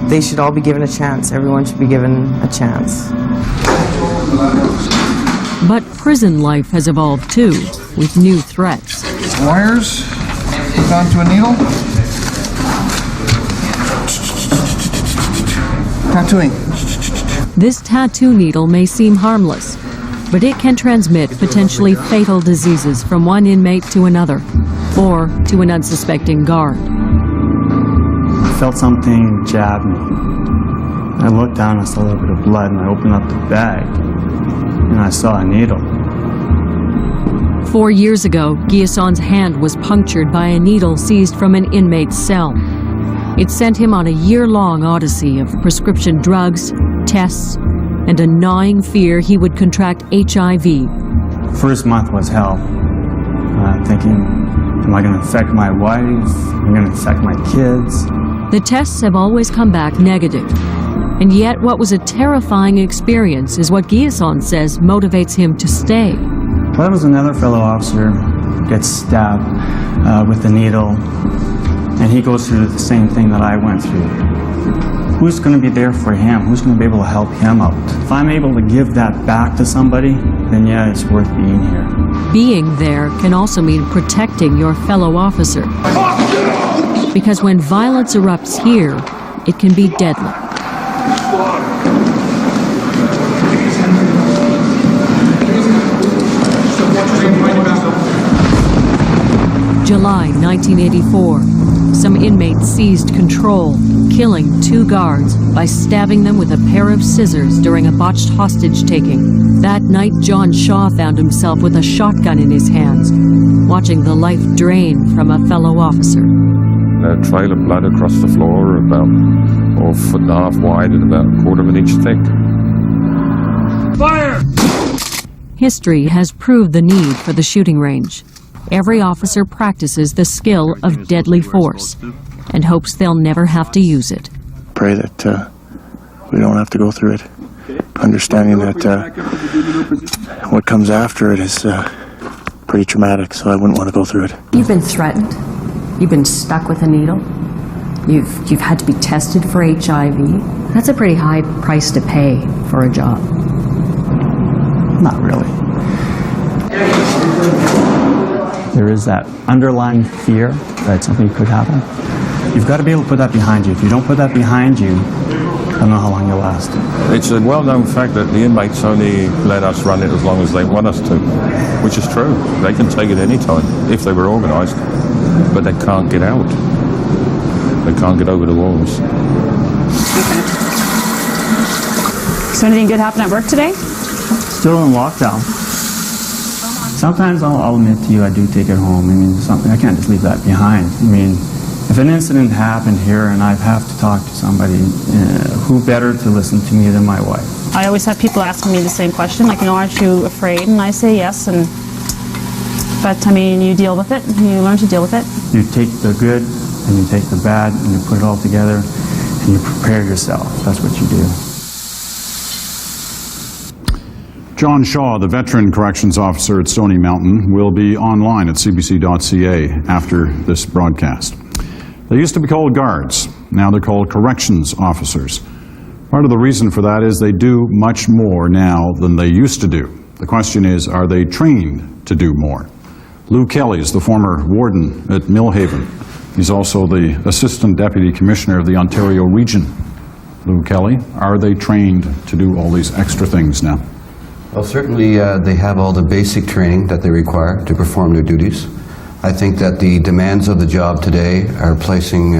They should all be given a chance. Everyone should be given a chance. But prison life has evolved too, with new threats. Wires, hook onto a needle. Tattooing. This tattoo needle may seem harmless, but it can transmit potentially fatal diseases from one inmate to another, or to an unsuspecting guard. I felt something jab me. I looked down, I saw a little bit of blood, and I opened up the bag, and I saw a needle. 4 years ago, Guillason's hand was punctured by a needle seized from an inmate's cell. It sent him on a year-long odyssey of prescription drugs, tests, and a gnawing fear he would contract HIV. First month was hell. Thinking, am I going to infect my wife? Am I going to infect my kids? The tests have always come back negative. And yet what was a terrifying experience is what Guillasson says motivates him to stay. Well, was another fellow officer gets stabbed with a needle, and he goes through the same thing that I went through. Who's going to be there for him? Who's going to be able to help him out? If I'm able to give that back to somebody, then yeah, it's worth being here. Being there can also mean protecting your fellow officer. Because when violence erupts here, it can be deadly. July 1984. Some inmates seized control, killing 2 guards by stabbing them with a pair of scissors during a botched hostage-taking. That night, John Shaw found himself with a shotgun in his hands, watching the life drain from a fellow officer. A trail of blood across the floor, about 1.5 feet wide and about 1/4 inch thick. Fire! History has proved the need for the shooting range. Every officer practices the skill of deadly force and hopes they'll never have to use it. Pray that we don't have to go through it. Understanding that what comes after it is pretty traumatic, so I wouldn't want to go through it. You've been threatened. You've been stuck with a needle. You've had to be tested for HIV. That's a pretty high price to pay for a job. Not really. There is that underlying fear that something could happen. You've got to be able to put that behind you. If you don't put that behind you, I don't know how long you'll last. It's a well-known fact that the inmates only let us run it as long as they want us to, which is true. They can take it any time if they were organised, but they can't get out. They can't get over the walls. So anything good happen at work today? Still in lockdown. Sometimes I'll admit to you, I do take it home. I mean, something I can't just leave that behind. I mean, if an incident happened here and I have to talk to somebody, who better to listen to me than my wife? I always have people asking me the same question, like, aren't you afraid? And I say yes, but I mean, you deal with it. You learn to deal with it. You take the good and you take the bad and you put it all together and you prepare yourself. That's what you do. John Shaw, the veteran corrections officer at Stony Mountain, will be online at cbc.ca after this broadcast. They used to be called guards. Now they're called corrections officers. Part of the reason for that is they do much more now than they used to do. The question is, are they trained to do more? Lou Kelly is the former warden at Millhaven. He's also the Assistant Deputy Commissioner of the Ontario Region. Lou Kelly, are they trained to do all these extra things now? Well, certainly they have all the basic training that they require to perform their duties. I think that the demands of the job today are placing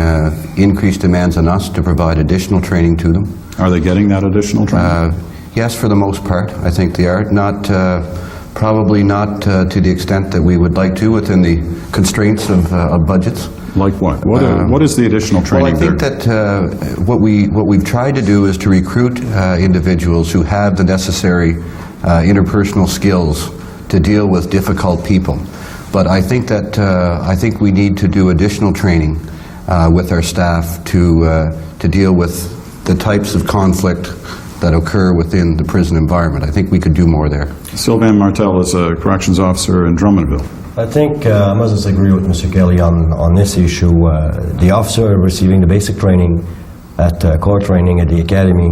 increased demands on us to provide additional training to them. Are they getting that additional training? Yes, for the most part. I think they are. Probably not to the extent that we would like to within the constraints of budgets. Like what? What is the additional training? Well, I think that what we've tried to do is to recruit individuals who have the necessary interpersonal skills to deal with difficult people. But I think that I think we need to do additional training with our staff to deal with the types of conflict that occur within the prison environment. I think we could do more there. Sylvain Martel is a corrections officer in Drummondville. I think I must disagree with Mr. Kelly on this issue. The officer receiving the basic training at core training at the academy,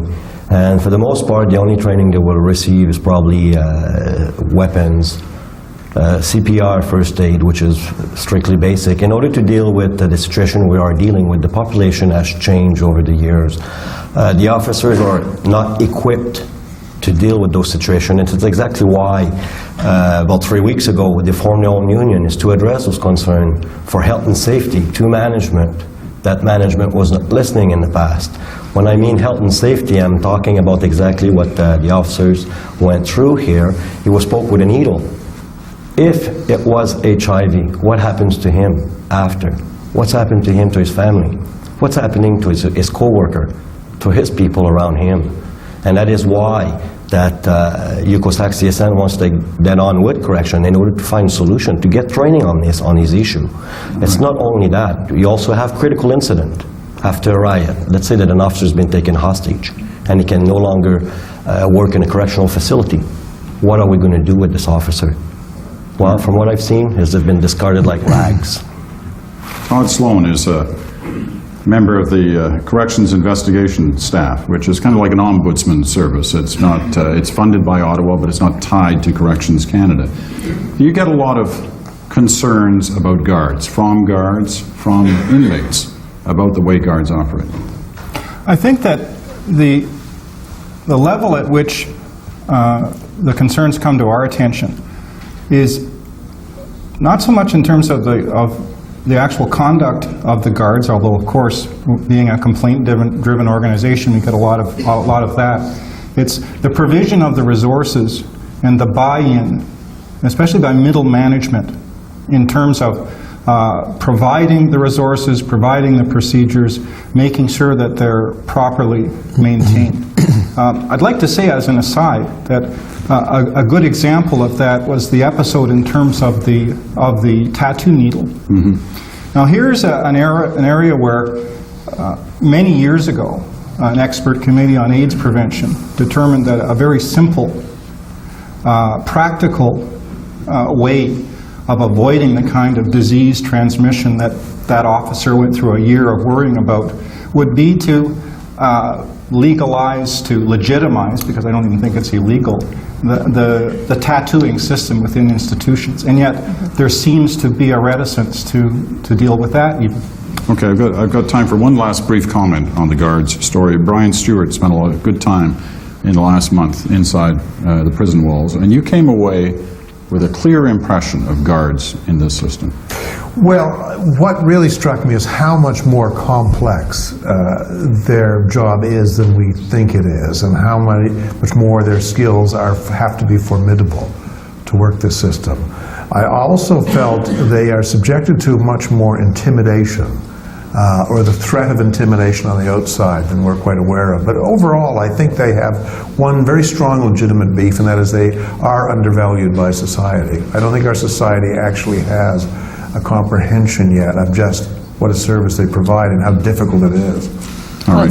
and for the most part the only training they will receive is probably weapons, CPR, first aid, which is strictly basic. In order to deal with the situation we are dealing with, the population has changed over the years. The officers are not equipped to deal with those situations. And it's exactly why, about 3 weeks ago, the formed their own union is to address those concerns for health and safety to management. That management was not listening in the past. When I mean health and safety, I'm talking about exactly what the officers went through here. He was poked with a needle. If it was HIV, what happens to him after? What's happened to him, to his family? What's happening to his co-worker, to his people around him? And that is why that UCOSAC CSN wants to get on with correction in order to find a solution, to get training on this issue. It's not only that, you also have critical incident after a riot. Let's say that an officer's been taken hostage and he can no longer work in a correctional facility. What are we going to do with this officer? Well, from what I've seen, has been discarded like rags. Todd Sloan is a member of the Corrections Investigation Staff, which is kind of like an ombudsman service. It's not, it's funded by Ottawa, but it's not tied to Corrections Canada. You get a lot of concerns about guards, from inmates, about the way guards operate. I think that the level at which the concerns come to our attention is not so much in terms of the actual conduct of the guards, although of course, being a complaint-driven organization, we get a lot of that. It's the provision of the resources and the buy-in, especially by middle management, in terms of providing the resources, providing the procedures, making sure that they're properly maintained. I'd like to say as an aside that a good example of that was the episode in terms of the tattoo needle. Now here's an area where many years ago an expert committee on AIDS prevention determined that a very simple, practical way of avoiding the kind of disease transmission that officer went through a year of worrying about would be to legalize, to legitimize, because I don't even think it's illegal, the tattooing system within institutions. And yet there seems to be a reticence to deal with that even. Okay, I've got time for one last brief comment on the guards story. Brian Stewart spent a lot of good time in the last month inside the prison walls, and you came away with a clear impression of guards in this system. Well, what really struck me is how much more complex their job is than we think it is, and how much more their skills have to be formidable to work this system. I also felt they are subjected to much more intimidation, or the threat of intimidation on the outside than we're quite aware of. But overall, I think they have one very strong legitimate beef, and that is they are undervalued by society. I don't think our society actually has a comprehension yet of just what a service they provide and how difficult it is. Well,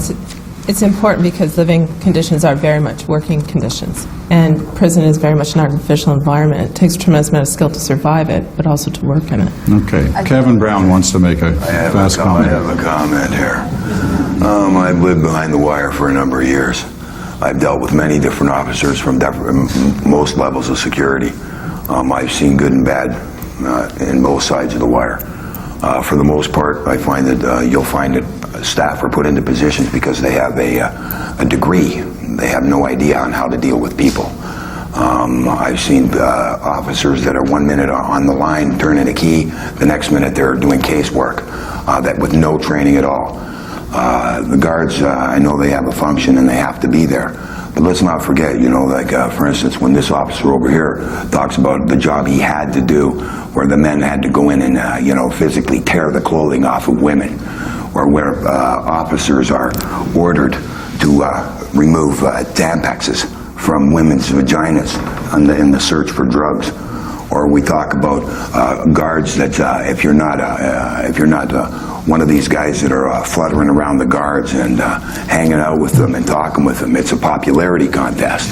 it's important because living conditions are very much working conditions, and prison is very much an artificial environment. It takes a tremendous amount of skill to survive it, but also to work in it. Okay, Kevin Brown wants to make a fast comment. I have a comment here. I've lived behind the wire for a number of years. I've dealt with many different officers from most levels of security. I've seen good and bad in both sides of the wire. For the most part, I find that you'll find that staff are put into positions because they have a degree. They have no idea on how to deal with people. I've seen officers that are 1 minute on the line turning a key, the next minute they're doing casework, that with no training at all. The guards, I know they have a function and they have to be there. But let's not forget, you know, like for instance, when this officer over here talks about the job he had to do, where the men had to go in and, you know, physically tear the clothing off of women, or where officers are ordered to remove Tampexes from women's vaginas in the search for drugs. Or we talk about guards that if you're not one of these guys that are fluttering around the guards and hanging out with them and talking with them, it's a popularity contest.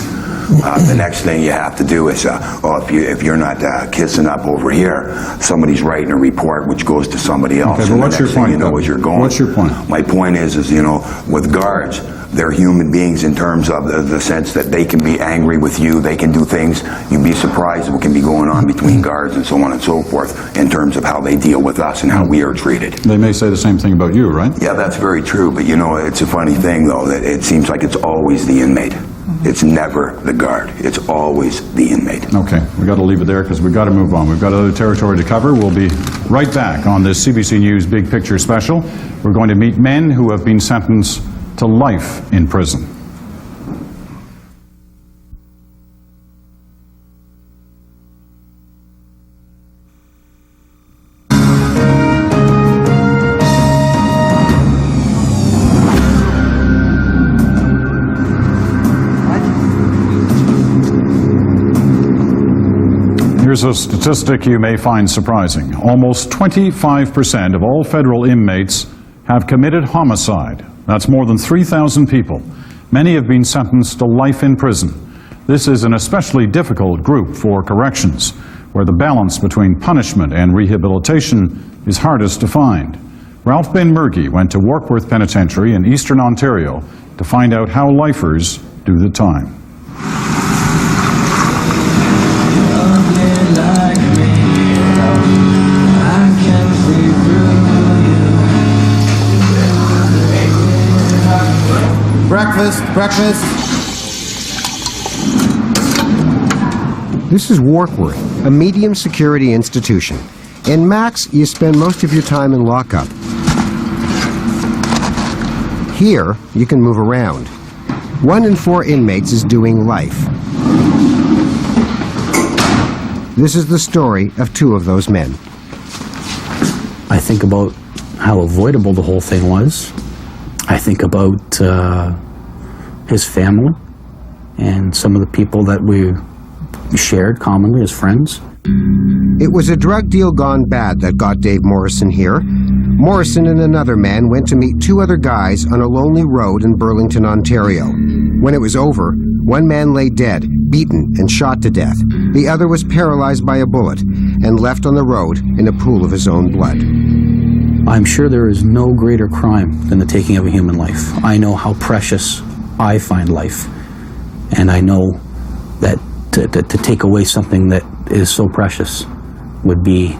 The next thing you have to do is, if you're not kissing up over here, somebody's writing a report which goes to somebody else. Okay, but what's your point? You know, as you're going. What's your point? My point is, you know, with guards, they're human beings in terms of the sense that they can be angry with you, they can do things, you'd be surprised what can be going on between guards and so on and so forth in terms of how they deal with us and how we are treated. They may say the same thing about you, right? Yeah, that's very true, but you know, it's a funny thing though, that it seems like it's always the inmate. It's never the guard. It's always the inmate. Okay, we got to leave it there because we've got to move on. We've got other territory to cover. We'll be right back on this CBC News Big Picture special. We're going to meet men who have been sentenced to life in prison. Here's a statistic you may find surprising. Almost 25% of all federal inmates have committed homicide. That's more than 3,000 people. Many have been sentenced to life in prison. This is an especially difficult group for corrections, where the balance between punishment and rehabilitation is hardest to find. Ralph Benmergui went to Warkworth Penitentiary in Eastern Ontario to find out how lifers do the time. Breakfast. This is Warkworth, a medium security institution. In Max, you spend most of your time in lockup. Here, you can move around. 1 in 4 inmates is doing life. This is the story of 2 of those men. I think about how avoidable the whole thing was. I think about his family and some of the people that we shared commonly as friends. It was a drug deal gone bad that got Dave Morrison here. Morrison and another man went to meet 2 other guys on a lonely road in Burlington, Ontario. When it was over, one man lay dead, beaten and shot to death. The other was paralyzed by a bullet and left on the road in a pool of his own blood. I'm sure there is no greater crime than the taking of a human life. I know how precious I find life, and I know that to take away something that is so precious would be,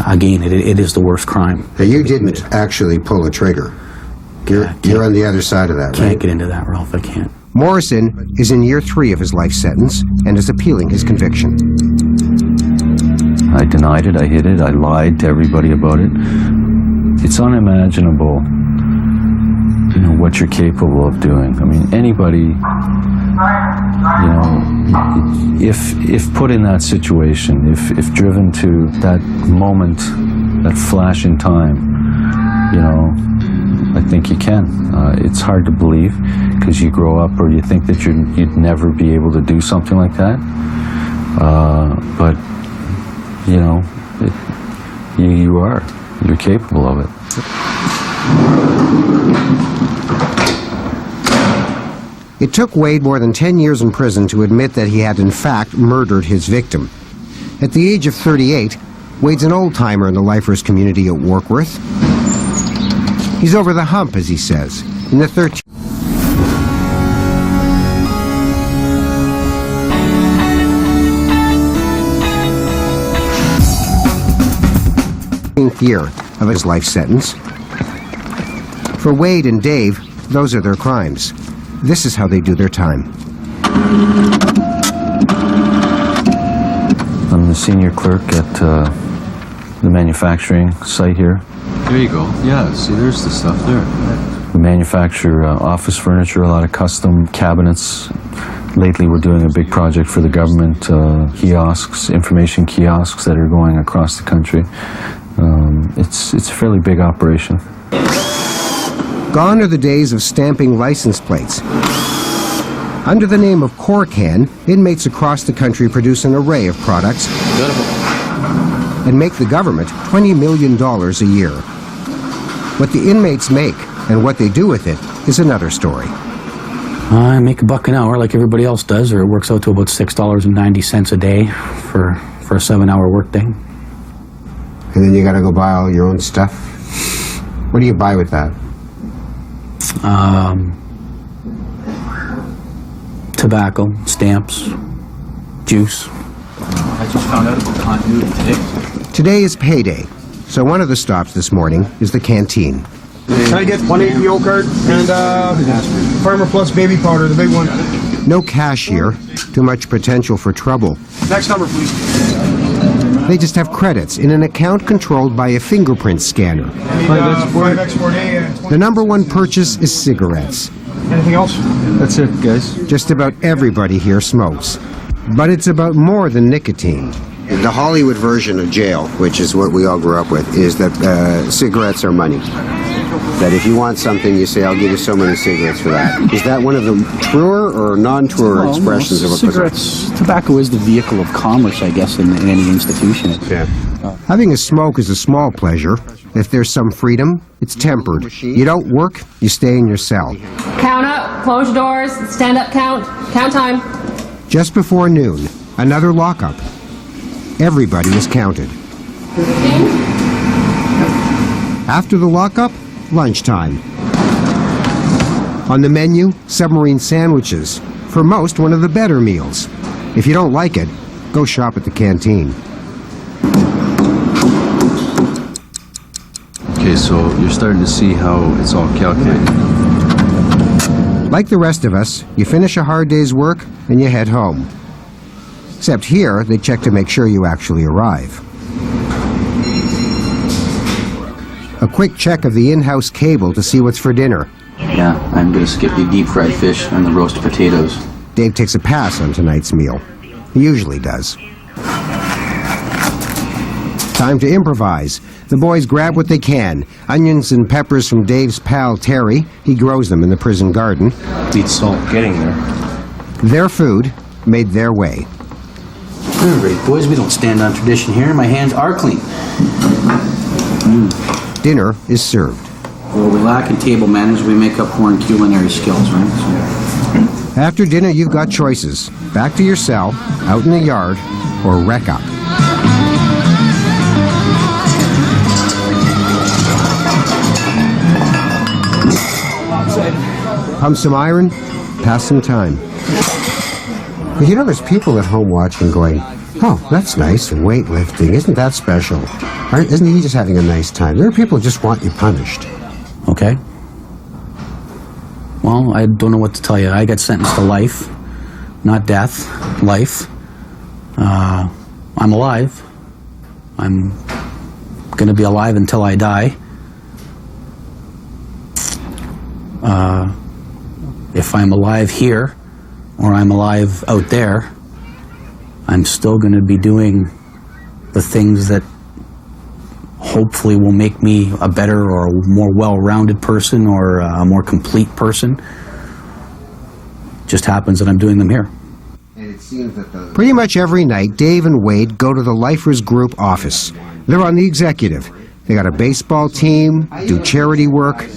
again, it is the worst crime. Now, you didn't actually pull a trigger. You're on the other side of that, right? Can't get into that, Ralph, I can't. Morrison is in year 3 of his life sentence and is appealing his conviction. I denied it, I hid it, I lied to everybody about it. It's unimaginable, you know, what you're capable of doing. I mean, anybody, you know, if put in that situation, if driven to that moment, that flash in time, you know, I think you can. It's hard to believe because you grow up or you think that you'd never be able to do something like that. But, you know, you're capable of it. It took Wade more than 10 years in prison to admit that he had in fact murdered his victim. At the age of 38, Wade's an old-timer in the lifers community at Warkworth. He's over the hump, as he says, in the 13th year of his life sentence. For Wade and Dave, those are their crimes. This is how they do their time. I'm the senior clerk at the manufacturing site here. There you go. Yeah, see, there's the stuff there. We manufacture office furniture, a lot of custom cabinets. Lately, we're doing a big project for the government, kiosks, information kiosks that are going across the country. It's a fairly big operation. Gone are the days of stamping license plates. Under the name of Corcan, inmates across the country produce an array of products and make the government $20 million a year. What the inmates make and what they do with it is another story. I make $1 an hour like everybody else does, or it works out to about $6.90 a day for a 7-hour workday. And then you gotta go buy all your own stuff? What do you buy with that? Tobacco, stamps, juice. I just found out about continuity today. Today is payday, so one of the stops this morning is the canteen. Can I get 1 APO card and Farmer Plus baby powder, the big one? No cash here, too much potential for trouble. Next number, please. They just have credits in an account controlled by a fingerprint scanner. 5 export A and 20. The number one purchase is cigarettes. Anything else? That's it, guys. Just about everybody here smokes. But it's about more than nicotine. The Hollywood version of jail, which is what we all grew up with, is that cigarettes are money. That if you want something, you say, I'll give you so many cigarettes for that. Is that one of the truer or non-truer expressions of a cigarettes? Tobacco is the vehicle of commerce, I guess, in any institution. Yeah. Having a smoke is a small pleasure. If there's some freedom, it's tempered. You don't work, you stay in your cell. Count up, close your doors, stand up, count time. Just before noon, another lockup. Everybody is counted. 15. After the lockup, lunchtime. On the menu, submarine sandwiches. For most, one of the better meals. If you don't like it, go shop at the canteen. Okay, so you're starting to see how it's all calculated. Like the rest of us, you finish a hard day's work and you head home. Except here, they check to make sure you actually arrive. A quick check of the in-house cable to see what's for dinner. Yeah, I'm going to skip the deep fried fish and the roasted potatoes. Dave takes a pass on tonight's meal. He usually does. Time to improvise. The boys grab what they can. Onions and peppers from Dave's pal Terry. He grows them in the prison garden. Beats salt getting there. Their food, made their way. All right, boys, we don't stand on tradition here. My hands are clean. Dinner is served. Well, we lack in table manners, we make up for in culinary skills, right? After dinner, you've got choices. Back to your cell, out in the yard, or wreck up. Pump some iron, pass some time. But you know, there's people at home watching going, oh, that's nice, and weightlifting, isn't that special? Isn't he just having a nice time? There are people who just want you punished. Okay. Well, I don't know what to tell you. I got sentenced to life, not death, life. I'm alive. I'm going to be alive until I die. If I'm alive here, or I'm alive out there, I'm still going to be doing the things that hopefully will make me a better or a more well-rounded person or a more complete person. Just happens that I'm doing them here. Pretty much every night, Dave and Wade go to the Lifers Group office. They're on the executive. They got a baseball team, do charity work.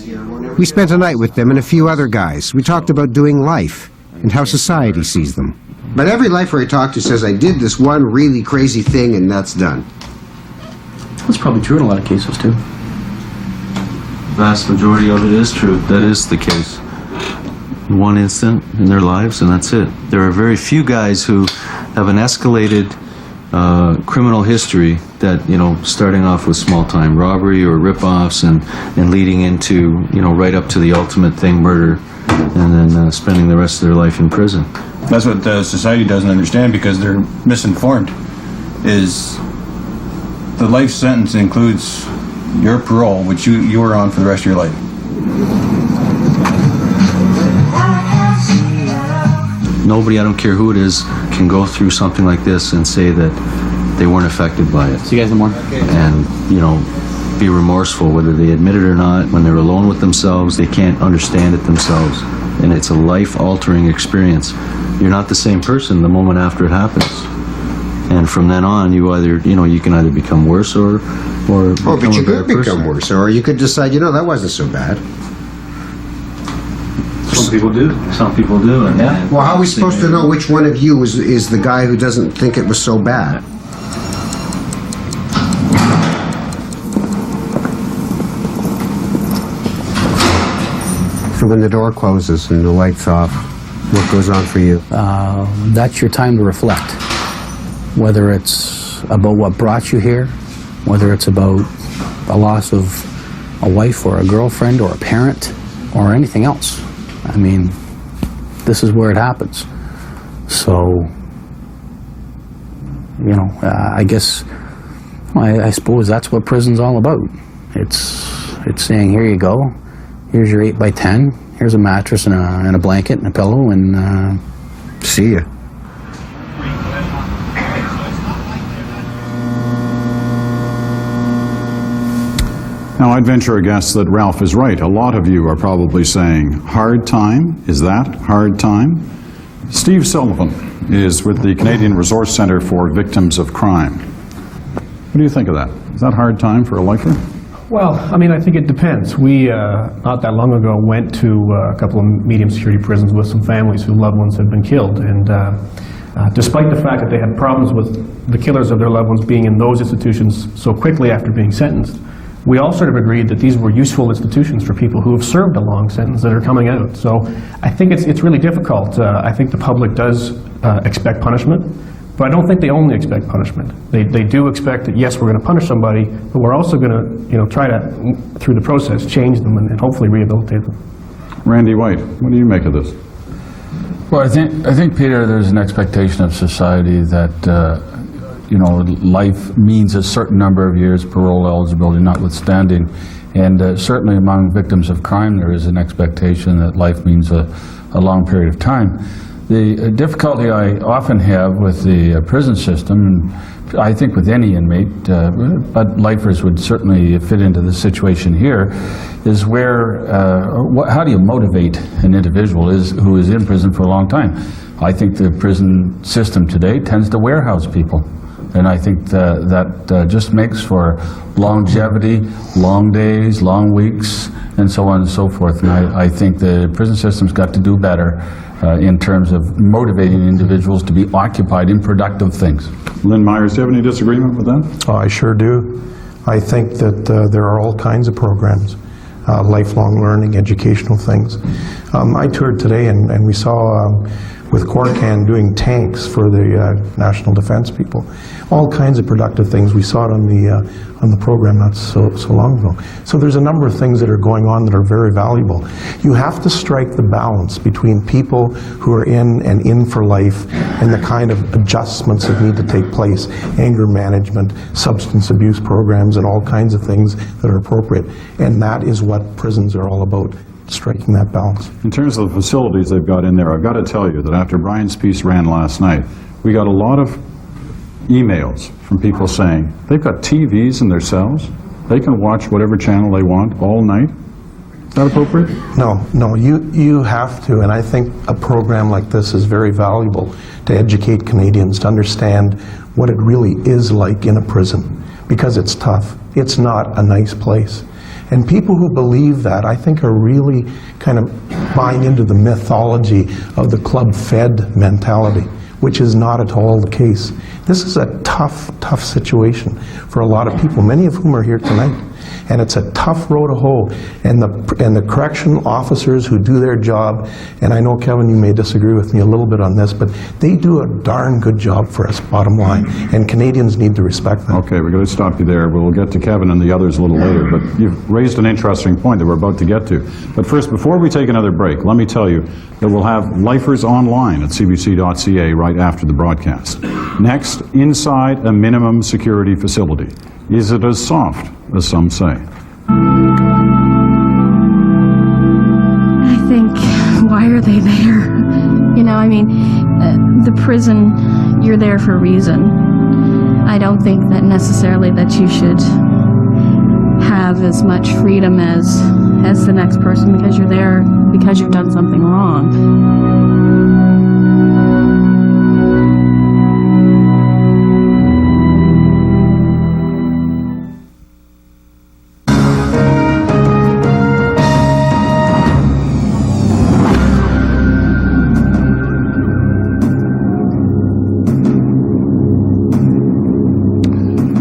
We spent a night with them and a few other guys. We talked about doing life and how society sees them. But every lifer I talk to says, I did this one really crazy thing and that's done. That's probably true in a lot of cases, too. Vast majority of it is true. That is the case. One instant in their lives, and that's it. There are very few guys who have an escalated criminal history that, you know, starting off with small-time robbery or rip-offs and leading into, you know, right up to the ultimate thing, murder, and then spending the rest of their life in prison. That's what society doesn't understand because they're misinformed, is the life sentence includes your parole, which you are on for the rest of your life. Nobody, I don't care who it is, can go through something like this and say that they weren't affected by it. See you guys in the morning. And, you know, be remorseful, whether they admit it or not. When they're alone with themselves, they can't understand it themselves. And it's a life-altering experience. You're not the same person the moment after it happens. And from then on, you either, you know, you can either become worse or Oh, but you could become worse, or you could decide, you know, that wasn't so bad. Some people do. Some people do. And yeah. Well, how are we supposed to know which one of you is the guy who doesn't think it was so bad? So when the door closes and the light's off, what goes on for you? That's your time to reflect. Whether it's about what brought you here, whether it's about a loss of a wife or a girlfriend or a parent or anything else. I mean, this is where it happens. So, you know, I guess, I suppose that's what prison's all about. It's saying, here you go, here's your 8x10, here's a mattress and a blanket and a pillow, and see ya. Now, I'd venture a guess that Ralph is right. A lot of you are probably saying, hard time? Is that hard time? Steve Sullivan is with the Canadian Resource Centre for Victims of Crime. What do you think of that? Is that hard time for a lifer? Well, I mean, I think it depends. We, not that long ago, went to a couple of medium security prisons with some families whose loved ones had been killed. And despite the fact that they had problems with the killers of their loved ones being in those institutions so quickly after being sentenced, we all sort of agreed that these were useful institutions for people who have served a long sentence that are coming out. So I think it's really difficult. I think the public does expect punishment, but I don't think they only expect punishment. They do expect that, yes, we're going to punish somebody, but we're also going to try to, through the process, change them and hopefully rehabilitate them. Randy White, what do you make of this? Well, I think, Peter, there's an expectation of society that life means a certain number of years, parole eligibility notwithstanding, and certainly among victims of crime there is an expectation that life means a long period of time. The difficulty I often have with the prison system, I think with any inmate, but lifers would certainly fit into the situation here, is where, how do you motivate an individual who is in prison for a long time? I think the prison system today tends to warehouse people. And I think that just makes for longevity, long days, long weeks, and so on and so forth. And I think the prison system's got to do better in terms of motivating individuals to be occupied in productive things. Lynn Myers, do you have any disagreement with that? Oh, I sure do. I think that there are all kinds of programs, lifelong learning, educational things. I toured today and we saw with Corcan doing tanks for the National Defense people. All kinds of productive things. We saw it on the program not so long ago. So there's a number of things that are going on that are very valuable. You have to strike the balance between people who are in for life and the kind of adjustments that need to take place, anger management, substance abuse programs, and all kinds of things that are appropriate. And that is what prisons are all about. Striking that balance. In terms of the facilities they've got in there, I've got to tell you that after Brian's piece ran last night, we got a lot of emails from people saying they've got TVs in their cells, they can watch whatever channel they want all night. Is that appropriate? No, you have to, and I think a program like this is very valuable to educate Canadians to understand what it really is like in a prison, because it's tough. It's not a nice place. And people who believe that, I think, are really kind of buying into the mythology of the club-fed mentality, which is not at all the case. This is a tough situation for a lot of people, many of whom are here tonight. And it's a tough road to hoe. And the correctional officers who do their job, and I know, Kevin, you may disagree with me a little bit on this, but they do a darn good job for us, bottom line. And Canadians need to respect that. Okay, we're going to stop you there. We'll get to Kevin and the others a little later, but you've raised an interesting point that we're about to get to. But first, before we take another break, let me tell you that we'll have lifers online at cbc.ca right after the broadcast. Next, inside a minimum security facility. Is it as soft as some say? I think, why are they there? The prison, you're there for a reason. I don't think that necessarily that you should have as much freedom as the next person because you're there because you've done something wrong.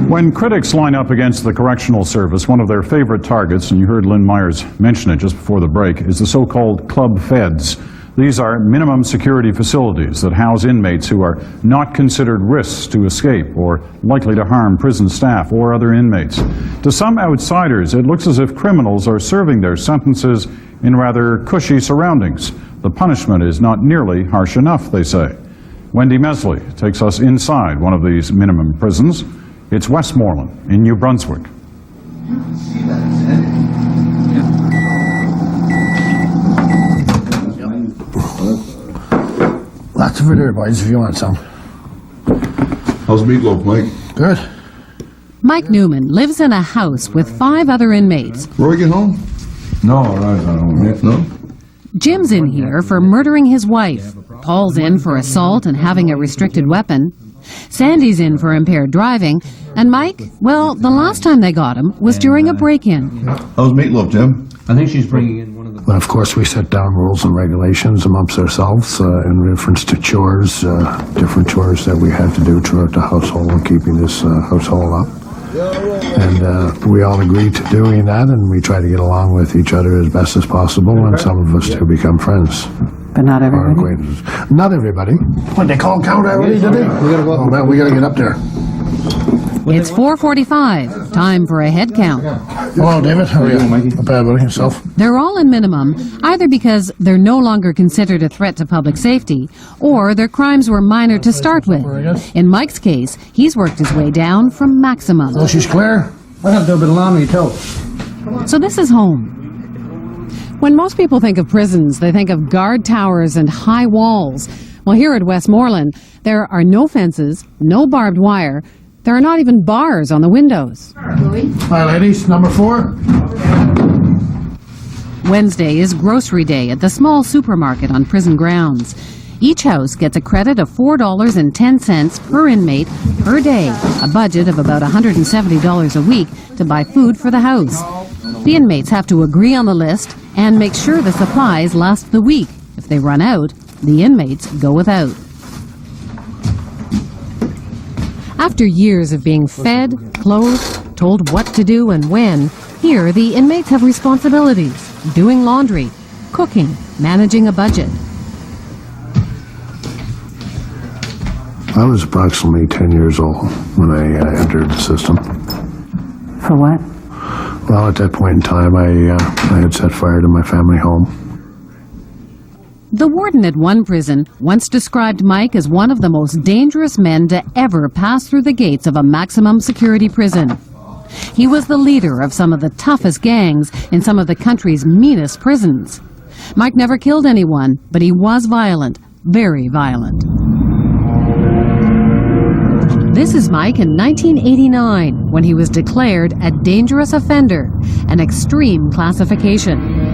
When critics line up against the Correctional Service, one of their favorite targets, and you heard Lynn Myers mention it just before the break, is the so-called club feds. These are minimum security facilities that house inmates who are not considered risks to escape or likely to harm prison staff or other inmates. To some outsiders, it looks as if criminals are serving their sentences in rather cushy surroundings. The punishment is not nearly harsh enough, they say. Wendy Mesley takes us inside one of these minimum prisons. It's Westmoreland in New Brunswick. Lots of it here, boys, if you want some. How's meatloaf, Mike? Good. Mike Newman lives in a house with 5 other inmates. Roy get home? No, Roy's not home yet. No? Jim's in here for murdering his wife. Paul's in for assault and having a restricted weapon. Sandy's in for impaired driving. And Mike, well, the last time they got him was during a break-in. How's Meatloaf, Jim? I think she's bringing in one of the... Well, of course, we set down rules and regulations amongst ourselves in reference to chores, different chores that we had to do throughout the household and keeping this household up. And we all agreed to doing that, and we try to get along with each other as best as possible, and some of us do become friends. But not everybody? Acquaintances. Not everybody. What, they call count already, did they? We gotta go. Oh, man, we gotta get up there. It's 4:45. Time for a head count. Hello, David. How are you? Not bad, buddy. Yourself? They're all in minimum, either because they're no longer considered a threat to public safety, or their crimes were minor to start with. In Mike's case, he's worked his way down from maximum. Oh, she's clear? I have to do a bit of laundry, too. So this is home. When most people think of prisons, they think of guard towers and high walls. Well, here at Westmoreland, there are no fences, no barbed wire. There are not even bars on the windows. Hi, ladies. Number 4. Wednesday is grocery day at the small supermarket on prison grounds. Each house gets a credit of $4.10 per inmate per day, a budget of about $170 a week to buy food for the house. The inmates have to agree on the list and make sure the supplies last the week. If they run out, the inmates go without. After years of being fed, clothed, told what to do and when, here the inmates have responsibilities, doing laundry, cooking, managing a budget. I was approximately 10 years old when I entered the system. For what? Well, at that point in time, I had set fire to my family home. The warden at one prison once described Mike as one of the most dangerous men to ever pass through the gates of a maximum security prison. He was the leader of some of the toughest gangs in some of the country's meanest prisons. Mike never killed anyone, but he was violent, very violent. This is Mike in 1989, when he was declared a dangerous offender, an extreme classification.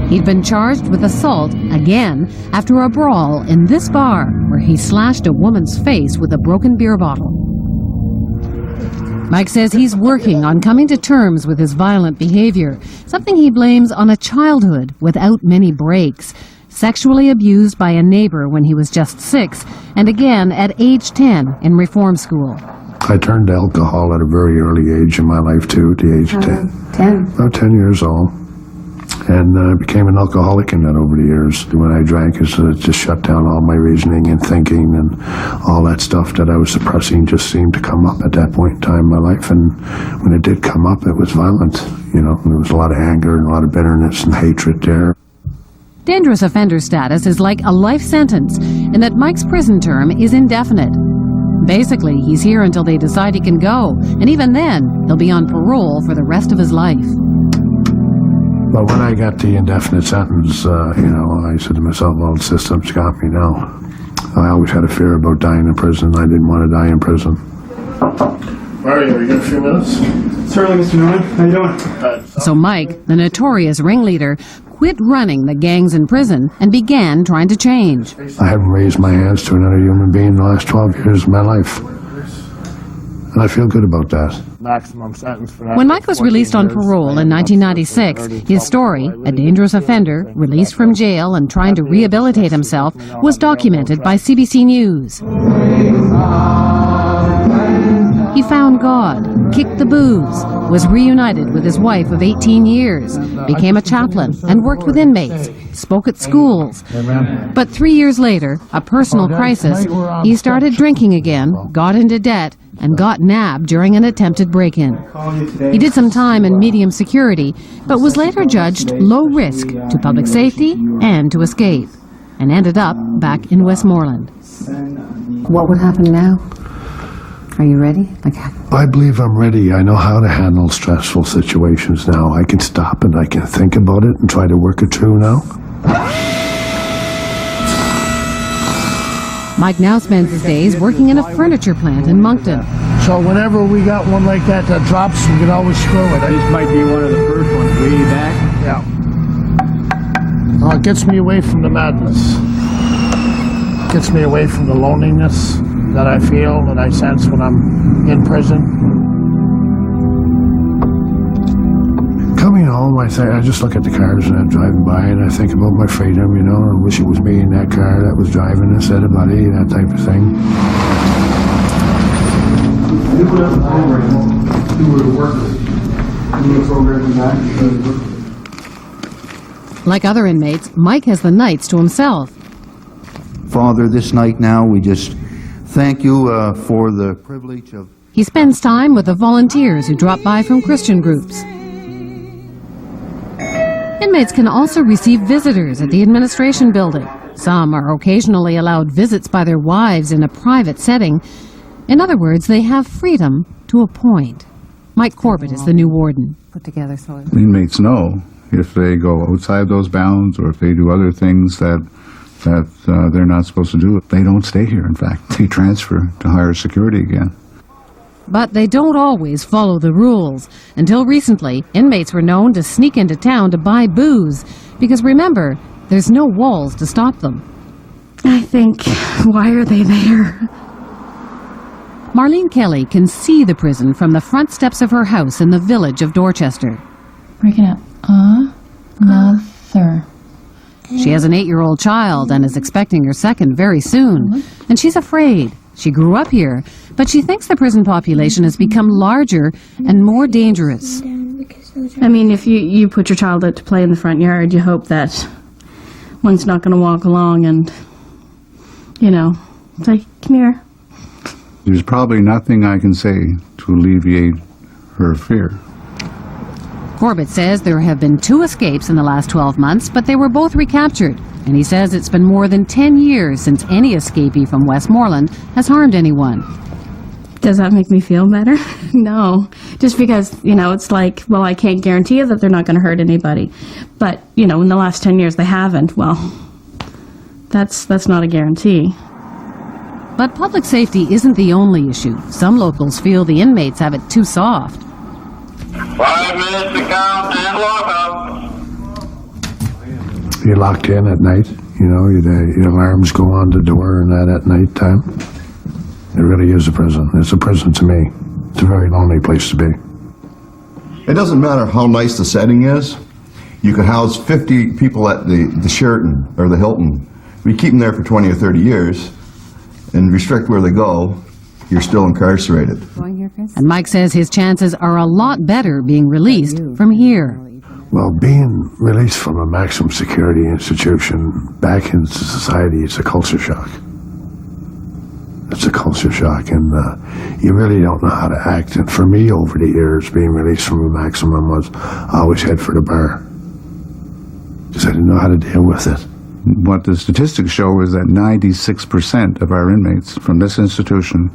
He'd been charged with assault again after a brawl in this bar where he slashed a woman's face with a broken beer bottle. Mike says he's working on coming to terms with his violent behavior, something he blames on a childhood without many breaks. Sexually abused by a neighbor when he was just 6, and again at age 10 in reform school. I turned to alcohol at a very early age in my life, too, at the age of 10. 10? About 10 years old. And I became an alcoholic in that over the years. When I drank, it just shut down all my reasoning and thinking, and all that stuff that I was suppressing just seemed to come up at that point in time in my life. And when it did come up, it was violent. You know, there was a lot of anger and a lot of bitterness and hatred there. Dangerous offender status is like a life sentence, in that Mike's prison term is indefinite. Basically, he's here until they decide he can go, and even then, he'll be on parole for the rest of his life. But when I got the indefinite sentence, I said to myself, well, the system's got me now. I always had a fear about dying in prison. I didn't want to die in prison. Mario, are you got a few minutes? Certainly, Mr. Newman. How you doing? So Mike, the notorious ringleader, quit running the gangs in prison and began trying to change. I haven't raised my hands to another human being in the last 12 years of my life. And I feel good about that. Maximum sentence for that. When Mike was released on parole in 1996, his story, a dangerous offender, released from jail and trying to rehabilitate himself, was documented by CBC News. He found God, kicked the booze, was reunited with his wife of 18 years, became a chaplain and worked with inmates, spoke at schools. But 3 years later, a personal crisis, he started drinking again, got into debt, and got nabbed during an attempted break-in. He did some time in medium security, but was later judged low risk to public safety and to escape, and ended up back in Westmoreland. What would happen now? Are you ready? I believe I'm ready. I know how to handle stressful situations now. I can stop and I can think about it and try to work it through now. Mike now spends his days working in a furniture plant in Moncton. So whenever we got one like that drops, we can always screw it. This might be one of the first ones. Way back. Yeah. It gets me away from the madness. It gets me away from the loneliness that I feel, that I sense when I'm in prison. Coming home, I just look at the cars that I'm driving by, and I think about my freedom, you know. I wish it was me in that car that was driving instead of Buddy, that type of thing. You put up the program. You were to work with. You were programming back. Like other inmates, Mike has the nights to himself. Father, this night now, we just thank you for the privilege of... He spends time with the volunteers who drop by from Christian groups. Inmates can also receive visitors at the administration building. Some are occasionally allowed visits by their wives in a private setting. In other words, they have freedom to a point. Mike Corbett is the new warden. Put together, so Inmates know if they go outside those bounds or if they do other things that they're not supposed to do, they don't stay here. In fact, they transfer to higher security again. But they don't always follow the rules. Until recently, inmates were known to sneak into town to buy booze. Because remember, there's no walls to stop them. I think, why are they there? Marlene Kelly can see the prison from the front steps of her house in the village of Dorchester. Break it up. Another. She has an 8-year-old child and is expecting her second very soon. And she's afraid. She grew up here, but she thinks the prison population has become larger and more dangerous. I mean, if you put your child out to play in the front yard, you hope that one's not going to walk along and, you know, say, come here. There's probably nothing I can say to alleviate her fear. Corbett says there have been 2 escapes in the last 12 months, but they were both recaptured. And he says it's been more than 10 years since any escapee from Westmoreland has harmed anyone. Does that make me feel better? No. Just because, you know, it's like, well, I can't guarantee you that they're not going to hurt anybody. But, you know, in the last 10 years they haven't. Well, that's not a guarantee. But public safety isn't the only issue. Some locals feel the inmates have it too soft. 5 minutes to count and lock up. You're locked in at night, you know, your alarms go on the door and that at night time. It really is a prison. It's a prison to me. It's a very lonely place to be. It doesn't matter how nice the setting is. You could house 50 people at the Sheraton or the Hilton. If you keep them there for 20 or 30 years and restrict where they go, you're still incarcerated. And Mike says his chances are a lot better being released from here. Well, being released from a maximum security institution back into society, it's a culture shock. It's a culture shock, and you really don't know how to act. And for me, over the years, being released from a maximum was I always head for the bar because I didn't know how to deal with it. What the statistics show is that 96% of our inmates from this institution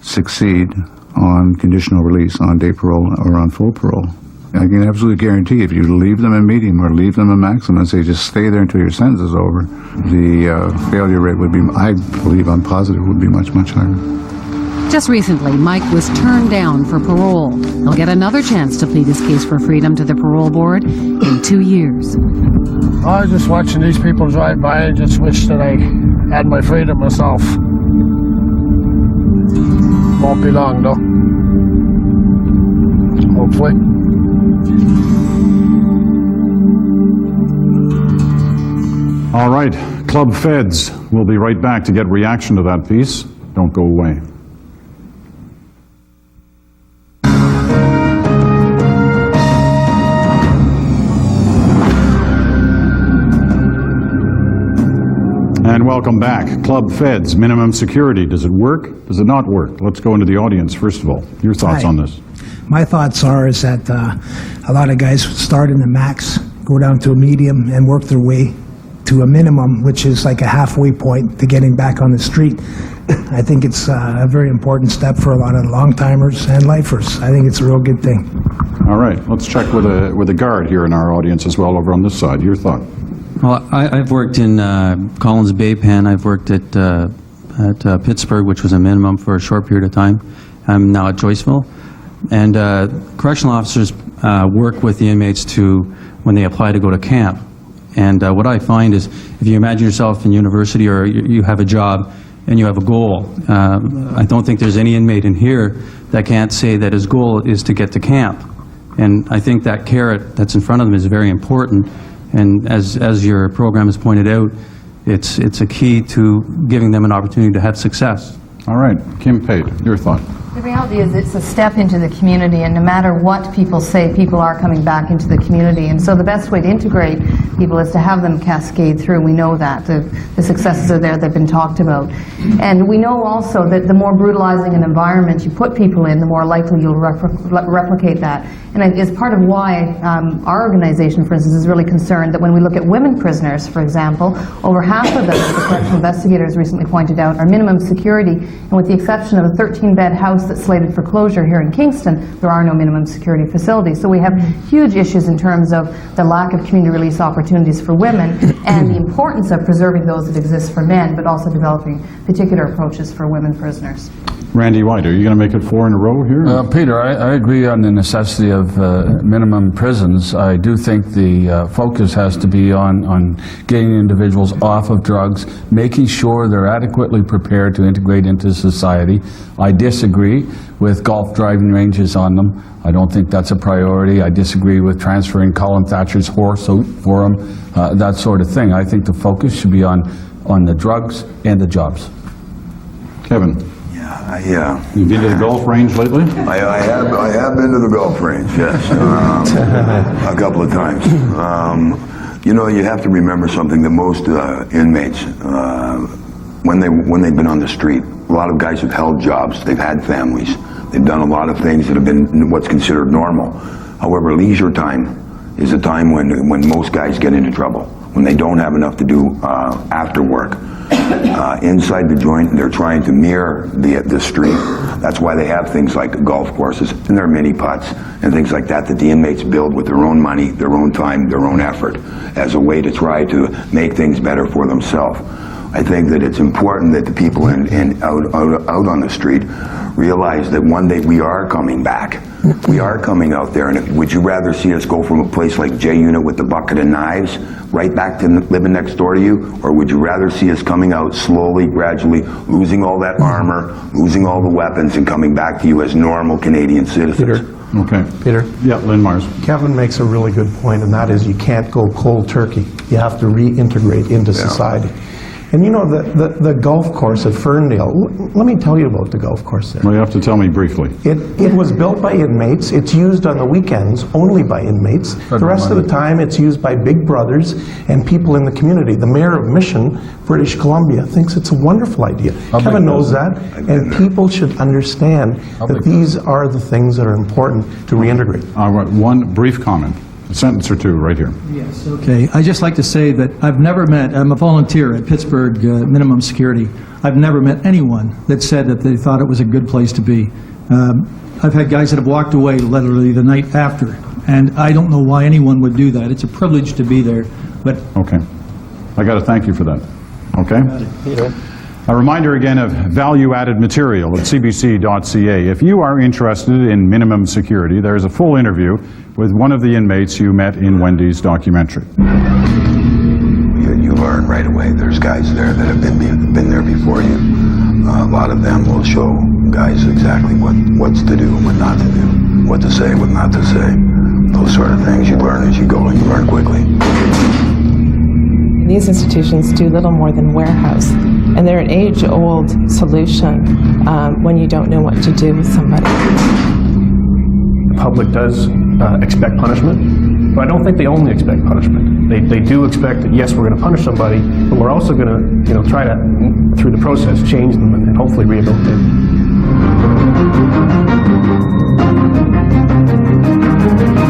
succeed on conditional release, on day parole, or on full parole. I can absolutely guarantee if you leave them in medium or leave them in maximum and say just stay there until your sentence is over, the failure rate would be, I believe, I'm positive, would be much, much higher. Just recently, Mike was turned down for parole. He'll get another chance to plead his case for freedom to the parole board in 2 years. I was just watching these people drive by and just wish that I had my freedom myself. Won't be long, though. Hopefully. All right, Club Feds. We'll be right back to get reaction to that piece. Don't go away. And welcome back. Club Feds, minimum security. Does it work? Does it not work? Let's go into the audience first of all. Your thoughts on this? My thoughts are is that a lot of guys start in the max, go down to a medium, and work their way to a minimum, which is like a halfway point to getting back on the street. I think it's a very important step for a lot of long-timers and lifers. I think it's a real good thing. All right, let's check with a guard here in our audience as well over on this side. Your thought? Well, I've worked in Collins Bay Pen. I've worked at Pittsburgh, which was a minimum for a short period of time. I'm now at Joyceville. And correctional officers work with the inmates when they apply to go to camp. And what I find is, if you imagine yourself in university or you have a job and you have a goal, I don't think there's any inmate in here that can't say that his goal is to get to camp. And I think that carrot that's in front of them is very important. And as your program has pointed out, it's a key to giving them an opportunity to have success. All right, Kim Pate, your thought. The reality is it's a step into the community, and no matter what people say, people are coming back into the community. And so the best way to integrate people is to have them cascade through. We know that. The successes are there. They've been talked about. And we know also that the more brutalizing an environment you put people in, the more likely you'll replicate that. And it's part of why our organization, for instance, is really concerned that when we look at women prisoners, for example, over half of them, as the correctional investigators recently pointed out, are minimum security. And with the exception of a 13-bed house that's slated for closure here in Kingston, there are no minimum security facilities. So we have huge issues in terms of the lack of community release opportunities for women and the importance of preserving those that exist for men, but also developing particular approaches for women prisoners. Randy White, are you going to make it 4 in a row here? Peter, I agree on the necessity of minimum prisons. I do think the focus has to be on getting individuals off of drugs, making sure they're adequately prepared to integrate into society. I disagree with golf driving ranges on them. I don't think that's a priority. I disagree with transferring Colin Thatcher's horse out for them, that sort of thing. I think the focus should be on the drugs and the jobs. Kevin? You've been to the golf range lately? I have been to the golf range, yes, a couple of times. You know, you have to remember something, that most inmates, when they've been on the street, a lot of guys have held jobs, they've had families, they've done a lot of things that have been what's considered normal. However, leisure time is a time when most guys get into trouble, when they don't have enough to do after work. Inside the joint, they're trying to mirror the street. That's why they have things like golf courses, and there are mini putts and things like that the inmates build with their own money, their own time, their own effort, as a way to try to make things better for themselves. I think that it's important that the people out on the street realize that one day we are coming back. We are coming out there, and would you rather see us go from a place like J Unit with the bucket of knives right back to living next door to you, or would you rather see us coming out slowly, gradually, losing all that armor, losing all the weapons, and coming back to you as normal Canadian citizens? Okay. Peter? Yeah, Lynn Mars. Kevin makes a really good point, and that is you can't go cold turkey. You have to reintegrate into society. And you know, the golf course at Ferndale, let me tell you about the golf course there. Well, you have to tell me briefly. It was built by inmates. It's used on the weekends only by inmates. The rest of the time it's used by big brothers and people in the community. The mayor of Mission, British Columbia, thinks it's a wonderful idea. Kevin knows that, and people should understand that these are the things that are important to reintegrate. I want one brief comment. A sentence or two right here. Yes, okay. I'd just like to say that I've never met, I'm a volunteer at Pittsburgh Minimum Security. I've never met anyone that said that they thought it was a good place to be. I've had guys that have walked away literally the night after, and I don't know why anyone would do that. It's a privilege to be there, but... Okay. I got to thank you for that. Okay? A reminder again of value-added material at cbc.ca. If you are interested in minimum security, there's a full interview with one of the inmates you met in Wendy's documentary. You learn right away. There's guys there that have been there before you. A lot of them will show guys exactly what's to do and what not to do, what to say, what not to say. Those sort of things you learn as you go, and you learn quickly. These institutions do little more than warehouse, and they're an age-old solution when you don't know what to do with somebody. The public does expect punishment, but I don't think they only expect punishment. They do expect that, yes, we're going to punish somebody, but we're also going to, try to, through the process, change them and hopefully rehabilitate them.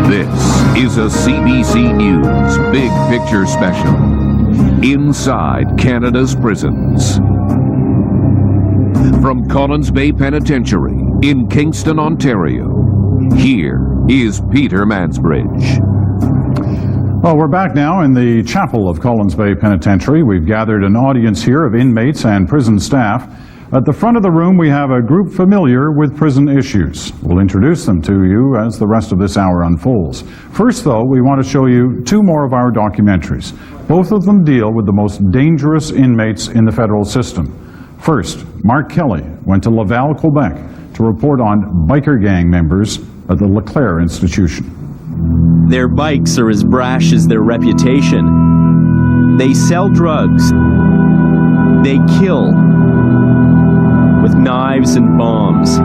This is a CBC News Big Picture Special. Inside Canada's prisons. From Collins Bay Penitentiary in Kingston, Ontario, here is Peter Mansbridge. Well, we're back now in the chapel of Collins Bay Penitentiary. We've gathered an audience here of inmates and prison staff. At the front of the room, we have a group familiar with prison issues. We'll introduce them to you as the rest of this hour unfolds. First, though, we want to show you two more of our documentaries. Both of them deal with the most dangerous inmates in the federal system. First, Mark Kelly went to Laval, Quebec, to report on biker gang members at the Leclerc Institution. Their bikes are as brash as their reputation. They sell drugs. They kill with knives and bombs.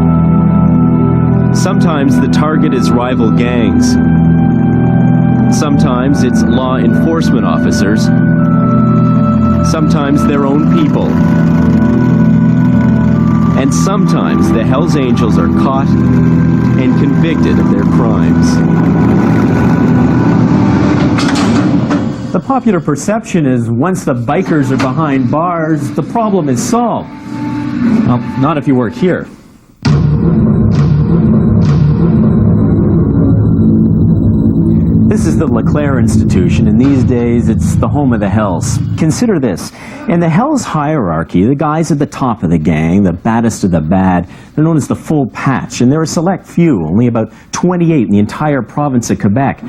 Sometimes the target is rival gangs. Sometimes it's law enforcement officers. Sometimes their own people. And sometimes the Hells Angels are caught and convicted of their crimes. The popular perception is once the bikers are behind bars, the problem is solved. Well, not if you work here. This is the Leclerc Institution, and these days it's the home of the Hells. Consider this. In the Hells hierarchy, the guys at the top of the gang, the baddest of the bad, they're known as the full patch, and they're a select few, only about 28 in the entire province of Quebec.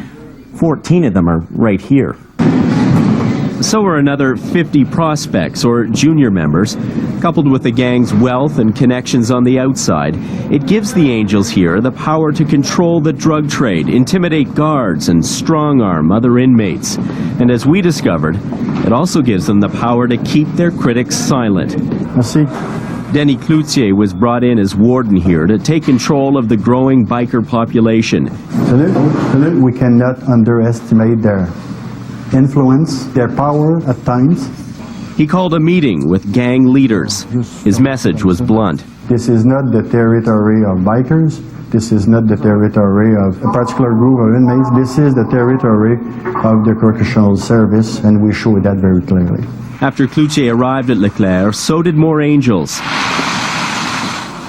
14 of them are right here. So are another 50 prospects or junior members. Coupled with the gang's wealth and connections on the outside, it gives the Angels here the power to control the drug trade, intimidate guards, and strong-arm other inmates. And as we discovered, it also gives them the power to keep their critics silent. Merci. Denis Cloutier was brought in as warden here to take control of the growing biker population. We cannot underestimate their influence, their power at times. He called a meeting with gang leaders. His message was blunt. This is not the territory of bikers. This is not the territory of a particular group of inmates. This is the territory of the correctional service, and we show that very clearly. After Cloutier arrived at Leclerc, so did more Angels.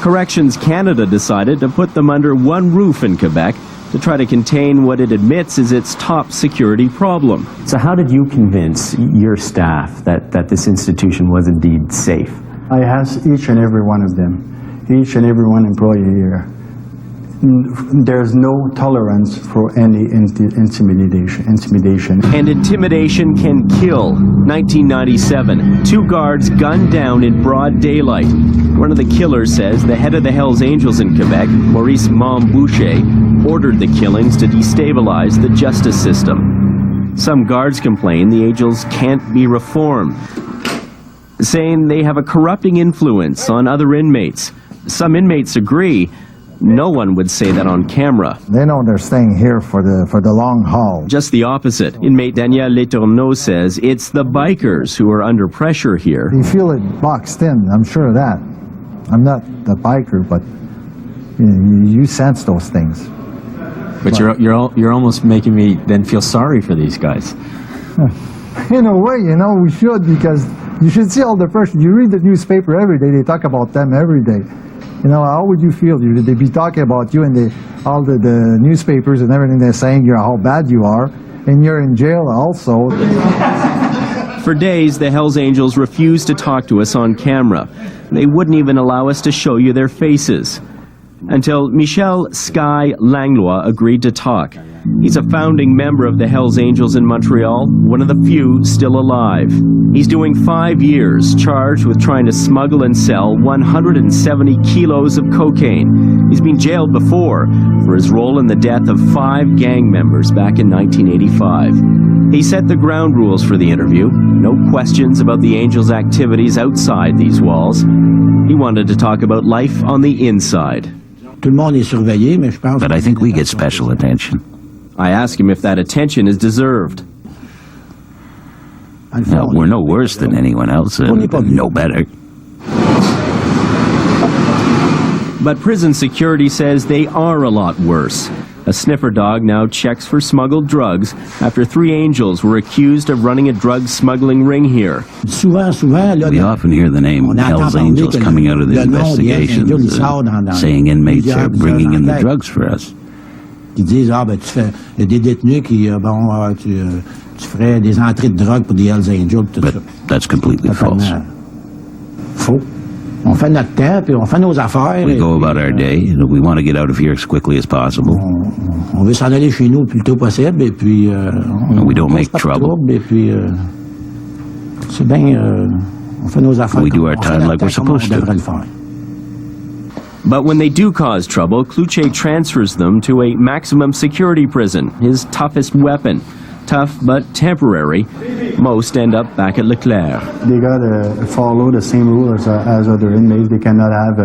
Corrections Canada decided to put them under one roof in Quebec to try to contain what it admits is its top security problem. So how did you convince your staff that this institution was indeed safe? I asked each and every one of them, each and every one employee here, there's no tolerance for any intimidation. And intimidation can kill. 1997, 2 guards gunned down in broad daylight. One of the killers says the head of the Hells Angels in Quebec, Maurice Boucher, ordered the killings to destabilize the justice system. Some guards complain the Angels can't be reformed, saying they have a corrupting influence on other inmates. Some inmates agree. No one would say that on camera. They know they're staying here for the long haul. Just the opposite. Inmate Daniel Letourneau says it's the bikers who are under pressure here. You feel it boxed in, I'm sure of that. I'm not a biker, but you sense those things. But you're almost making me then feel sorry for these guys. In a way, we should, because you should see all the pressure. You read the newspaper every day, they talk about them every day. How would you feel? They'd be talking about you and all the newspapers and everything, they're saying how bad you are, and you're in jail also. For days, the Hells Angels refused to talk to us on camera. They wouldn't even allow us to show you their faces. Until Michel Sky Langlois agreed to talk. He's a founding member of the Hells Angels in Montreal, one of the few still alive. He's doing 5 years, charged with trying to smuggle and sell 170 kilos of cocaine. He's been jailed before for his role in the death of 5 gang members back in 1985. He set the ground rules for the interview. No questions about the Angels' activities outside these walls. He wanted to talk about life on the inside. But I think we get special attention. I ask him if that attention is deserved. No, we're no worse than anyone else, no better. But prison security says they are a lot worse. A sniffer dog now checks for smuggled drugs after 3 Angels were accused of running a drug smuggling ring here. We often hear the name Hells Angels coming out of the investigations, saying inmates are bringing in the drugs for us. Qui disent, il y a des détenus qui, tu ferais des entrées de drogue pour des Hells Angels, tout ça. That's completely false. Faux. On fait notre temps, puis on fait nos affaires. We go about our day. We want to get out of here as quickly as possible. On veut s'en aller chez nous le plus tôt possible, et puis we don't make trouble. Et puis c'est bien, on fait nos affaires. We do our time like we're supposed to. But when they do cause trouble, Cloutier transfers them to a maximum security prison, his toughest weapon. Tough but temporary. Most end up back at Leclerc. They got to follow the same rules as other inmates. They cannot have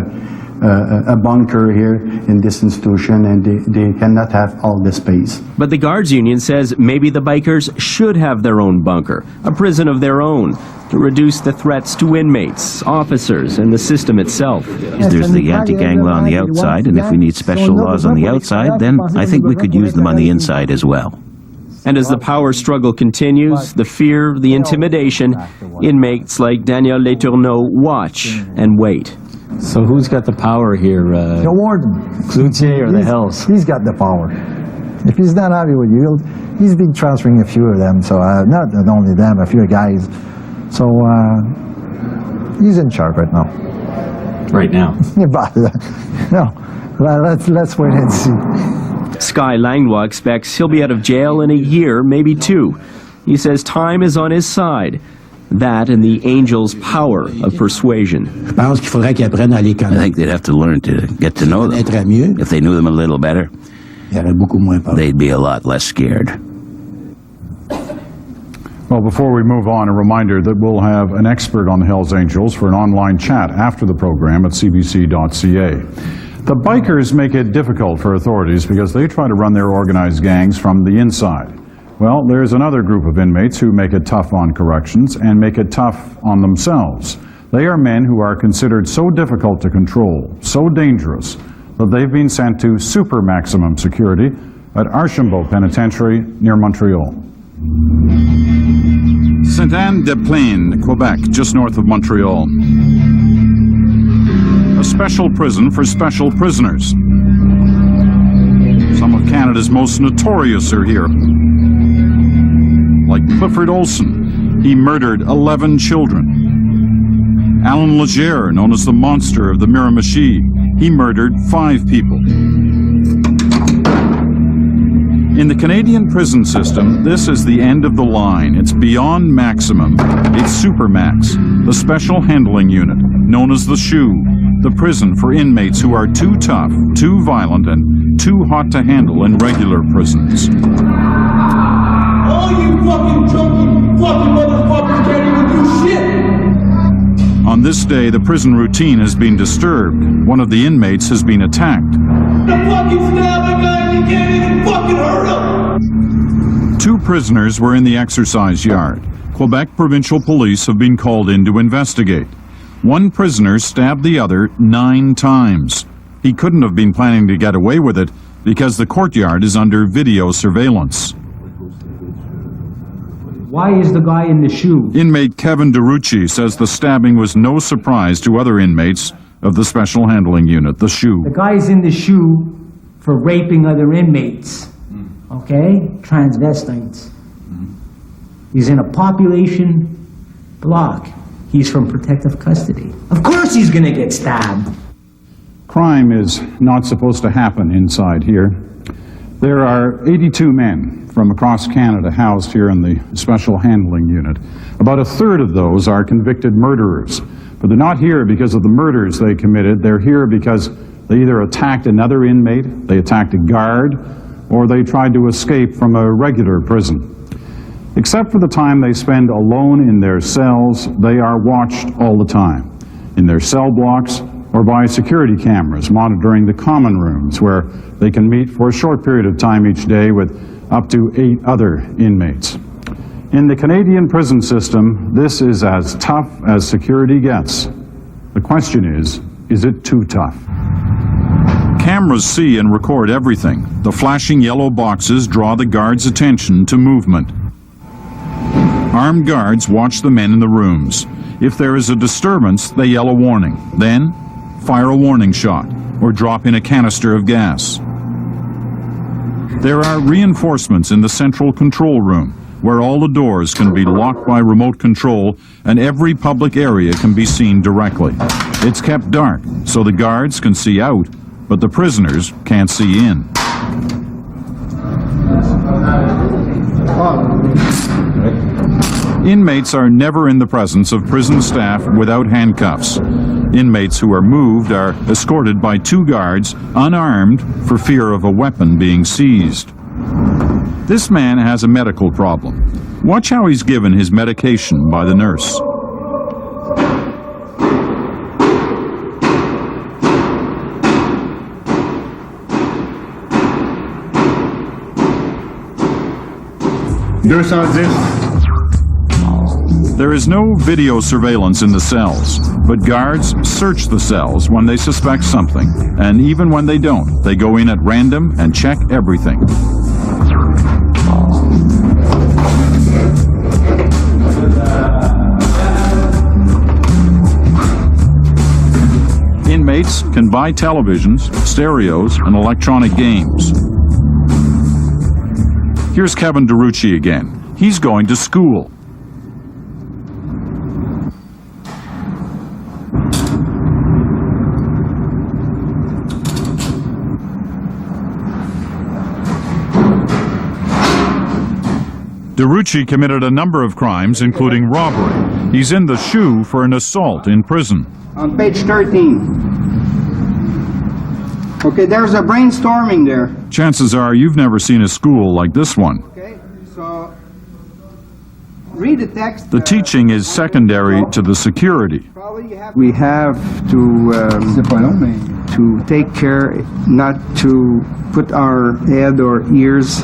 a bunker here in this institution, and they cannot have all the space. But the guards union says maybe the bikers should have their own bunker, a prison of their own, to reduce the threats to inmates, officers, and the system itself. There's the anti-gang law on the outside, and if we need special laws on the outside, then I think we could use them on the inside as well. And as the power struggle continues, the fear, the intimidation, inmates like Daniel Letourneau watch and wait. So who's got the power here? The warden. Cloutier or the Hells? He's got the power. If he's not happy with you, he's been transferring a few of them, so not only them, a few guys. So he's in charge right now. Right now? But, no, let's wait and see. Sky Langlois expects he'll be out of jail in a year, maybe two. He says time is on his side. That and the Angels' power of persuasion. I think they'd have to learn to get to know them. If they knew them a little better, they'd be a lot less scared. Well, before we move on, a reminder that we'll have an expert on the Hells Angels for an online chat after the program at cbc.ca. The bikers make it difficult for authorities because they try to run their organized gangs from the inside. Well, there's another group of inmates who make it tough on corrections and make it tough on themselves. They are men who are considered so difficult to control, so dangerous, that they've been sent to super maximum security at Archambault Penitentiary near Montreal. Sainte-Anne-des-Plaines, Quebec, just north of Montreal. A special prison for special prisoners. Some of Canada's most notorious are here. Like Clifford Olson, he murdered 11 children. Alan Legere, known as the monster of the Miramichi, he murdered 5 people. In the Canadian prison system, this is the end of the line. It's beyond maximum. It's supermax, the special handling unit, known as the SHU, the prison for inmates who are too tough, too violent, and too hot to handle in regular prisons. All you fucking junkie fucking motherfuckers can't even do shit! On this day, the prison routine has been disturbed. One of the inmates has been attacked. The fucking stabbing guy, you can't even fucking hurt him! 2 prisoners were in the exercise yard. Quebec provincial police have been called in to investigate. One prisoner stabbed the other 9 times. He couldn't have been planning to get away with it because the courtyard is under video surveillance. Why is the guy in the SHU? Inmate Kevin DeRucci says the stabbing was no surprise to other inmates of the Special Handling Unit, the SHU. The guy's in the SHU for raping other inmates, okay? Transvestites. He's in a population block. He's from protective custody. Of course he's gonna get stabbed. Crime is not supposed to happen inside here. There are 82 men from across Canada housed here in the Special Handling Unit. About a third of those are convicted murderers. But they're not here because of the murders they committed. They're here because they either attacked another inmate, they attacked a guard, or they tried to escape from a regular prison. Except for the time they spend alone in their cells, they are watched all the time, in their cell blocks or by security cameras monitoring the common rooms where they can meet for a short period of time each day with up to 8 other inmates. In the Canadian prison system, this is as tough as security gets. The question is it too tough? Cameras see and record everything. The flashing yellow boxes draw the guards' attention to movement. Armed guards watch the men in the rooms. If there is a disturbance, they yell a warning. Then, fire a warning shot or drop in a canister of gas. There are reinforcements in the central control room. where all the doors can be locked by remote control and every public area can be seen directly. It's kept dark so the guards can see out, but the prisoners can't see in. Inmates are never in the presence of prison staff without handcuffs. Inmates who are moved are escorted by 2 guards, unarmed, for fear of a weapon being seized. This man has a medical problem. Watch how he's given his medication by the nurse. There is no video surveillance in the cells, but guards search the cells when they suspect something, and even when they don't, they go in at random and check everything. Inmates can buy televisions, stereos, and electronic games. Here's Kevin DeRucci again. He's going to school. DeRucci committed a number of crimes, including robbery. He's in the SHU for an assault in prison. On page 13. Okay, there's a brainstorming there. Chances are you've never seen a school like this one. Okay, so read the text. The teaching is secondary to the security. We have to take care not to put our head or ears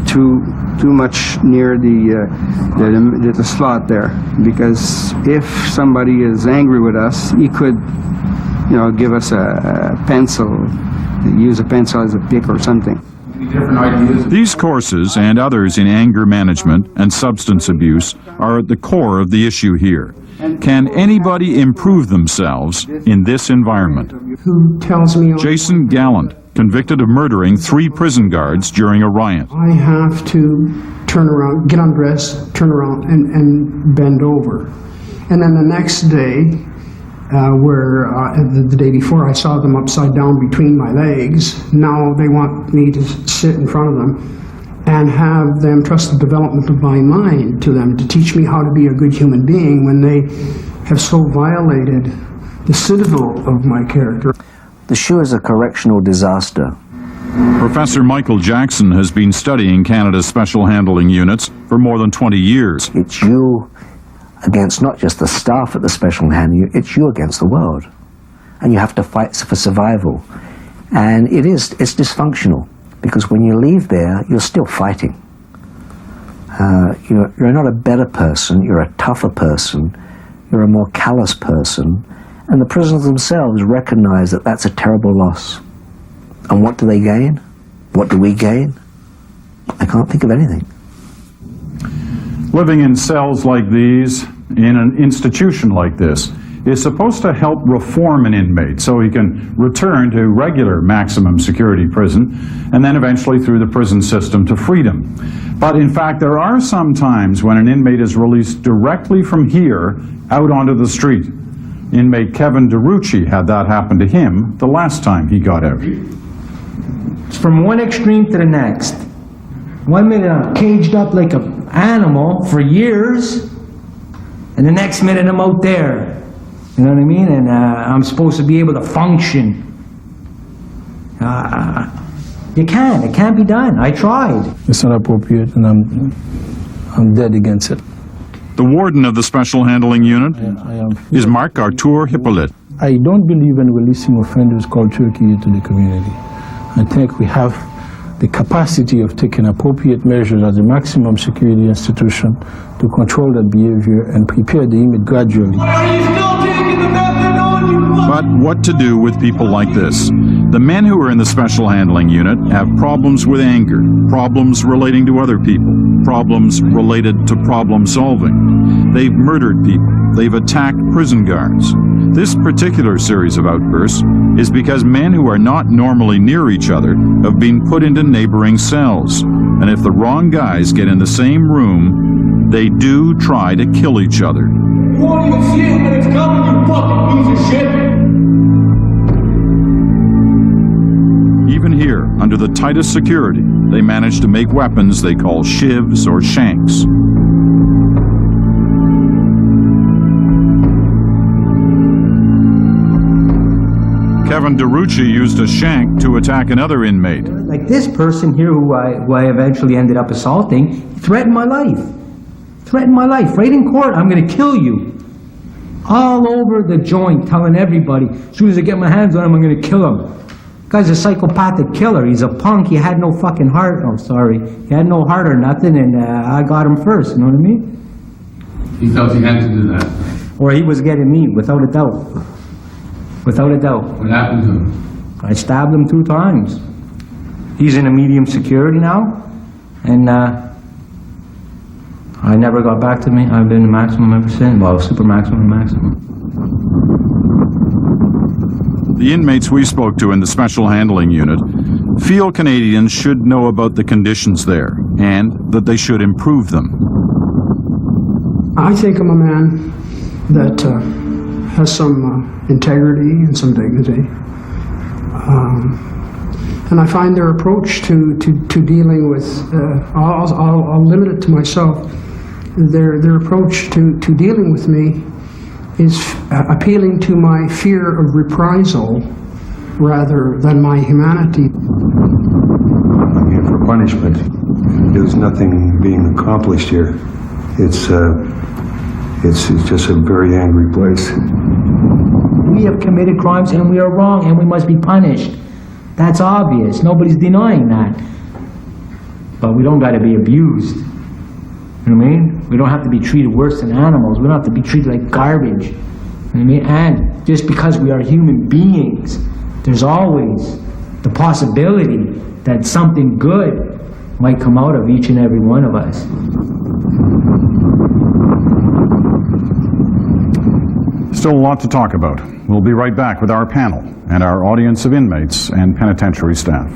too much near the slot there, because if somebody is angry with us, he could, give us a pencil, use a pencil as a pick or something. These courses and others in anger management and substance abuse are at the core of the issue here. Can anybody improve themselves in this environment? Who tells me Jason Gallant, convicted of murdering 3 prison guards during a riot. I have to turn around, get undressed, turn around, and bend over. And then the next day, the day before I saw them upside down between my legs, now they want me to sit in front of them and have them trust the development of my mind to them to teach me how to be a good human being when they have so violated the citadel of my character. The SHU is a correctional disaster. Professor Michael Jackson has been studying Canada's special handling units for more than 20 years. It's you against not just the staff at the special handling unit, it's you against the world. And you have to fight for survival. And it's dysfunctional, because when you leave there, you're still fighting. You're not a better person, you're a tougher person, you're a more callous person, and the prisoners themselves recognize that that's a terrible loss. And what do they gain? What do we gain? I can't think of anything. Living in cells like these, in an institution like this, is supposed to help reform an inmate so he can return to regular maximum security prison and then eventually through the prison system to freedom. But in fact, there are some times when an inmate is released directly from here out onto the street. Inmate Kevin DeRucci had that happen to him the last time he got out. It's from one extreme to the next. 1 minute I'm caged up like an animal for years, and the next minute I'm out there. You know what I mean? And I'm supposed to be able to function. It can't be done. I tried. It's not appropriate, and I'm dead against it. The warden of the special handling unit is Marc Arthur Hippolyte. I don't believe in releasing offenders culturally into the community. I think we have the capacity of taking appropriate measures as a maximum security institution to control that behavior and prepare the inmate gradually. Are you still taking the method on, you But what to do with people like this? The men who are in the Special Handling Unit have problems with anger, problems relating to other people, problems related to problem solving. They've murdered people. They've attacked prison guards. This particular series of outbursts is because men who are not normally near each other have been put into neighboring cells. And if the wrong guys get in the same room, they do try to kill each other. You won't even see it when it's coming, you fucking piece of shit! Even here, under the tightest security, they manage to make weapons they call shivs or shanks. Kevin DeRucci used a shank to attack another inmate. Like this person here who I eventually ended up assaulting, he threatened my life. Threatened my life, right in court. I'm going to kill you. All over the joint, telling everybody, as soon as I get my hands on him, I'm going to kill him. Guy's a psychopathic killer. He's a punk. He had no fucking heart. Oh, sorry. He had no heart or nothing, and I got him first, you know what I mean? He felt he had to do that. Or he was getting me, without a doubt. Without a doubt. What happened to him? I stabbed him 2 times. He's in a medium security now, and I never got back to me. I've been in maximum ever since. Well, super maximum and maximum. The inmates we spoke to in the Special Handling Unit feel Canadians should know about the conditions there and that they should improve them. I think I'm a man that has some integrity and some dignity. And I find their approach to dealing with, I'll limit it to myself, their approach to dealing with me is appealing to my fear of reprisal rather than my humanity. I'm here for punishment. There's nothing being accomplished here. It's just a very angry place. We have committed crimes and we are wrong and we must be punished. That's obvious. Nobody's denying that. But we don't got to be abused. You know what I mean? We don't have to be treated worse than animals. We don't have to be treated like garbage. You know what I mean? And just because we are human beings, there's always the possibility that something good might come out of each and every one of us. Still a lot to talk about. We'll be right back with our panel and our audience of inmates and penitentiary staff.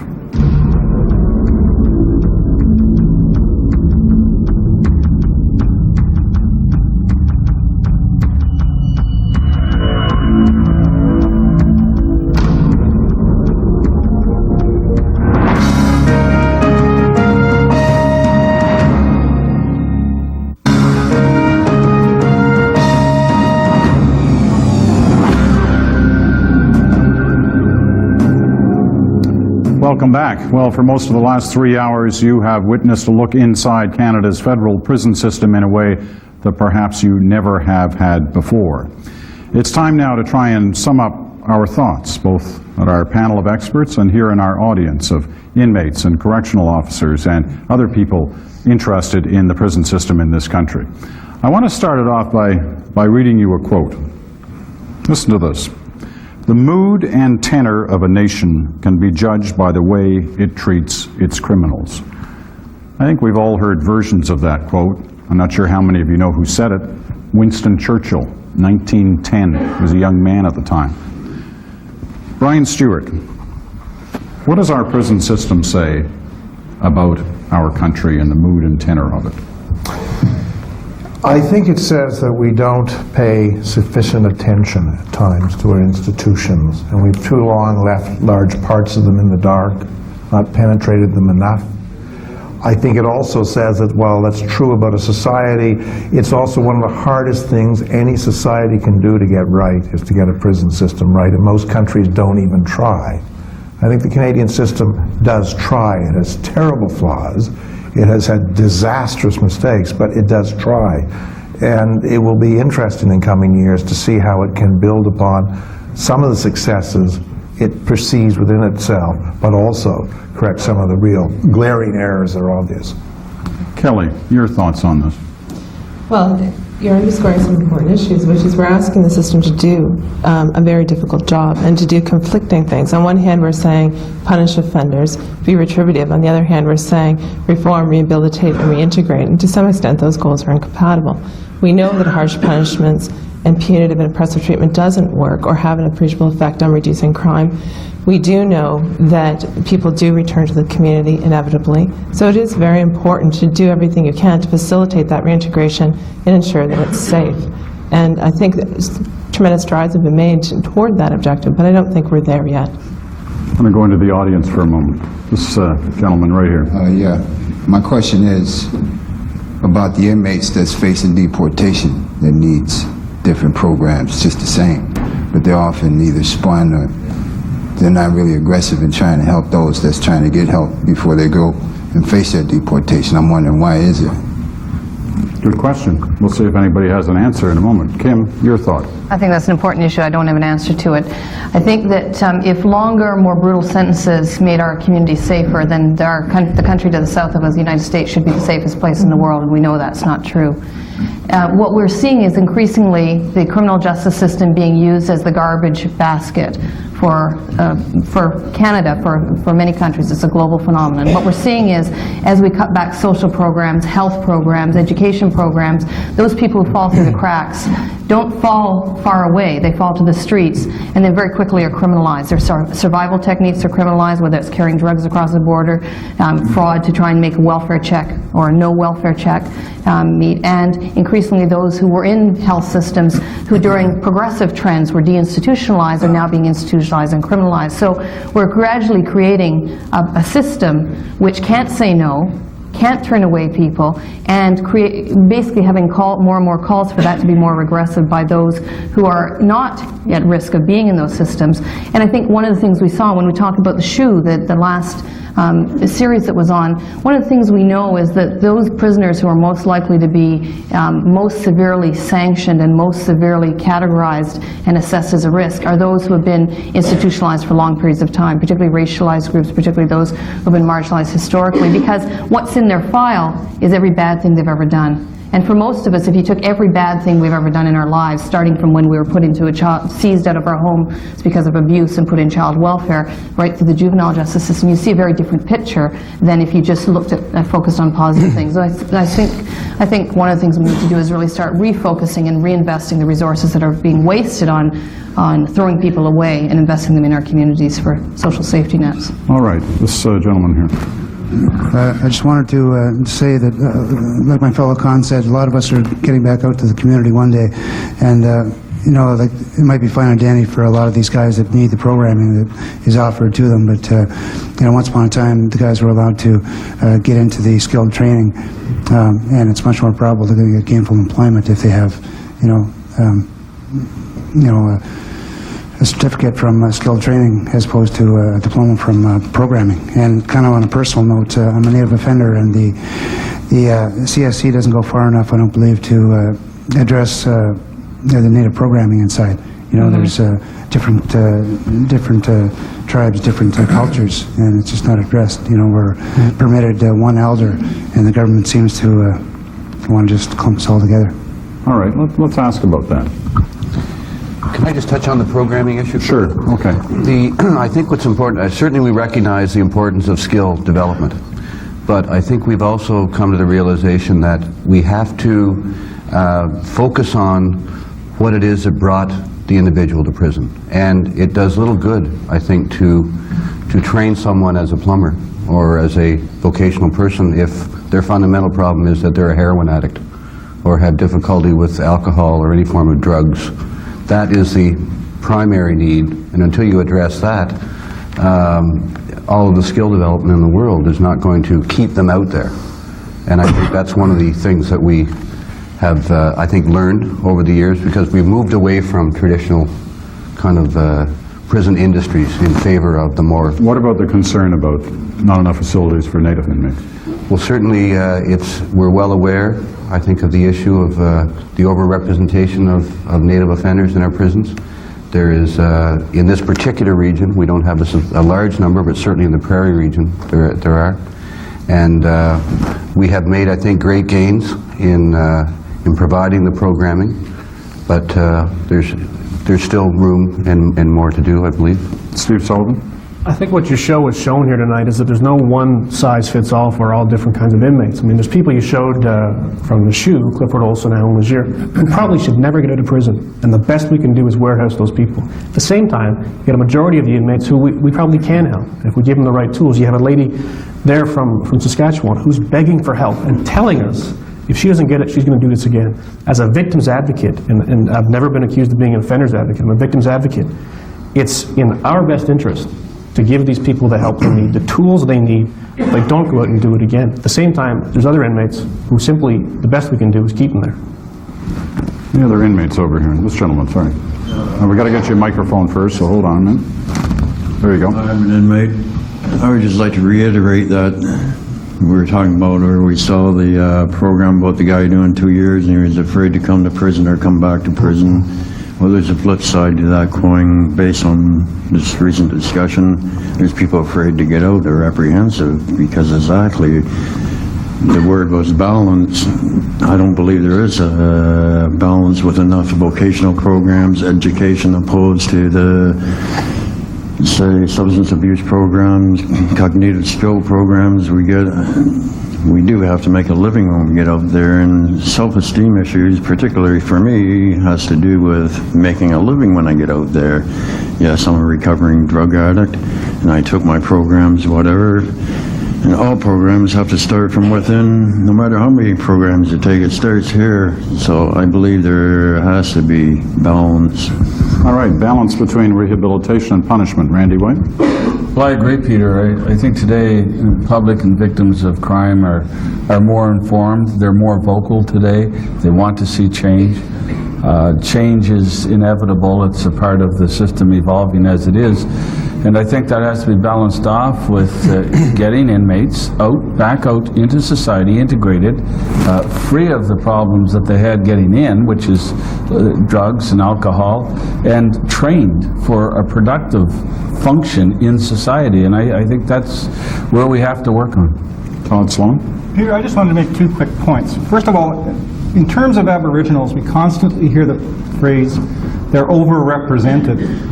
Welcome back. Well, for most of the last 3 hours, you have witnessed a look inside Canada's federal prison system in a way that perhaps you never have had before. It's time now to try and sum up our thoughts, both at our panel of experts and here in our audience of inmates and correctional officers and other people interested in the prison system in this country. I want to start it off by reading you a quote. Listen to this. The mood and tenor of a nation can be judged by the way it treats its criminals. I think we've all heard versions of that quote. I'm not sure how many of you know who said it. Winston Churchill, 1910. He was a young man at the time. Brian Stewart, what does our prison system say about our country and the mood and tenor of it? I think it says that we don't pay sufficient attention at times to our institutions, and we've too long left large parts of them in the dark, not penetrated them enough. I think it also says that while that's true about a society, it's also one of the hardest things any society can do to get right, is to get a prison system right, and most countries don't even try. I think the Canadian system does try. It has terrible flaws. It has had disastrous mistakes, but it does try. And it will be interesting in coming years to see how it can build upon some of the successes it perceives within itself, but also correct some of the real glaring errors that are obvious. Kelly, your thoughts on this? Well, You're underscoring some important issues, which is we're asking the system to do a very difficult job and to do conflicting things. On one hand, we're saying punish offenders, be retributive. On the other hand, we're saying reform, rehabilitate, and reintegrate. And to some extent, those goals are incompatible. We know that harsh punishments and punitive and oppressive treatment doesn't work or have an appreciable effect on reducing crime. We do know that people do return to the community inevitably, so it is very important to do everything you can to facilitate that reintegration and ensure that it's safe. And I think that tremendous strides have been made toward that objective, but I don't think we're there yet. I'm going to go into the audience for a moment. This gentleman right here. Yeah. My question is about the inmates that's facing deportation that needs different programs just the same, but they're often either spun or they're not really aggressive in trying to help those that's trying to get help before they go and face their deportation. I'm wondering, why is it? Good question. We'll see if anybody has an answer in a moment. Kim, your thought? I think that's an important issue. I don't have an answer to it. I think that if longer, more brutal sentences made our communities safer, then the country to the south of us, the United States, should be the safest place in the world, and we know that's not true. What we're seeing is increasingly the criminal justice system being used as the garbage basket for Canada, for many countries. It's a global phenomenon. What we're seeing is, as we cut back social programs, health programs, education programs, those people who fall through the cracks don't fall far away. They fall to the streets, and then very quickly are criminalized. Their survival techniques are criminalized, whether it's carrying drugs across the border, fraud to try and make a welfare check or no welfare check meet, and increasingly those who were in health systems who during progressive trends were deinstitutionalized are now being institutionalized and criminalized. So we're gradually creating a system which can't say no, can't turn away people, and basically having more and more calls for that to be more regressive by those who are not at risk of being in those systems. And I think one of the things we saw when we talk about the SHU, the last series that was on, one of the things we know is that those prisoners who are most likely to be most severely sanctioned and most severely categorized and assessed as a risk are those who have been institutionalized for long periods of time, particularly racialized groups, particularly those who have been marginalized historically, because what's in their file is every bad thing they've ever done. And for most of us, if you took every bad thing we've ever done in our lives, starting from when we were put into seized out of our home because of abuse and put in child welfare, right through the juvenile justice system, you see a very different picture than if you just looked at focused on positive things. I think one of the things we need to do is really start refocusing and reinvesting the resources that are being wasted on throwing people away and investing them in our communities for social safety nets. All right, this gentleman here. I just wanted to say that, like my fellow Con said, a lot of us are getting back out to the community one day, and you know, like, it might be fine and dandy for a lot of these guys that need the programming that is offered to them, but you know, once upon a time, the guys were allowed to get into the skilled training, and it's much more probable they're going to get gainful employment if they have, a certificate from skilled training as opposed to a diploma from programming. And kind of on a personal note, I'm a native offender, and the CSC doesn't go far enough, I don't believe, to address the native programming inside. You know, there's different tribes, different cultures, and it's just not addressed. You know, we're permitted one elder, and the government seems to want to just clump us all together. All right, let's ask about that. Can I just touch on the programming issue? Sure, okay. I think what's important, certainly we recognize the importance of skill development, but I think we've also come to the realization that we have to focus on what it is that brought the individual to prison. And it does little good, I think, to train someone as a plumber or as a vocational person if their fundamental problem is that they're a heroin addict or have difficulty with alcohol or any form of drugs. That is the primary need, and until you address that, all of the skill development in the world is not going to keep them out there. And I think that's one of the things that we have, I think, learned over the years, because we've moved away from traditional kind of prison industries in favor of the more... What about the concern about not enough facilities for Native inmates? Well, certainly we're well aware, I think, of the issue of the overrepresentation of Native offenders in our prisons. There is, in this particular region, we don't have a large number, but certainly in the Prairie region there are. And we have made, I think, great gains in in providing the programming, but there's still room and more to do, I believe. Steve Sullivan? I think what your show has shown here tonight is that there's no one-size-fits-all for all different kinds of inmates. I mean, there's people you showed from the SHU, Clifford Olson, Alan Legier, who probably should never get out of prison, and the best we can do is warehouse those people. At the same time, you get a majority of the inmates who we probably can help. And if we give them the right tools, you have a lady there from Saskatchewan who's begging for help and telling us if she doesn't get it, she's going to do this again. As a victim's advocate, and I've never been accused of being an offender's advocate, I'm a victim's advocate, it's in our best interest to give these people the help they need, the tools they need, they don't go out and do it again. At the same time, there's other inmates who simply, the best we can do is keep them there. The other inmates over here. This gentleman, sorry. We got to get you a microphone first, so hold on a minute. There you go. I'm an inmate. I would just like to reiterate that we were talking about, or we saw the program about the guy doing 2 years and he was afraid to come to prison or come back to prison. Well, there's a flip side to that coin. Based on this recent discussion, there's people afraid to get out. They're apprehensive because exactly the word was balance. I don't believe there is a balance with enough vocational programs, education, opposed to the, say, substance abuse programs, cognitive skill programs. We do have to make a living when we get out there, and self-esteem issues, particularly for me, has to do with making a living when I get out there. Yes, I'm a recovering drug addict, and I took my programs, whatever, and all programs have to start from within. No matter how many programs you take, it starts here. So I believe there has to be balance. All right, balance between rehabilitation and punishment. Randy White? Well, I agree, Peter. I think today public and victims of crime are more informed. They're more vocal today. They want to see change. Change is inevitable. It's a part of the system evolving as it is. And I think that has to be balanced off with getting inmates back out into society, integrated, free of the problems that they had getting in, which is drugs and alcohol, and trained for a productive function in society. And I think that's where we have to work on. Todd Sloan? Peter, I just wanted to make 2 quick points. First of all, in terms of Aboriginals, we constantly hear the phrase, they're overrepresented.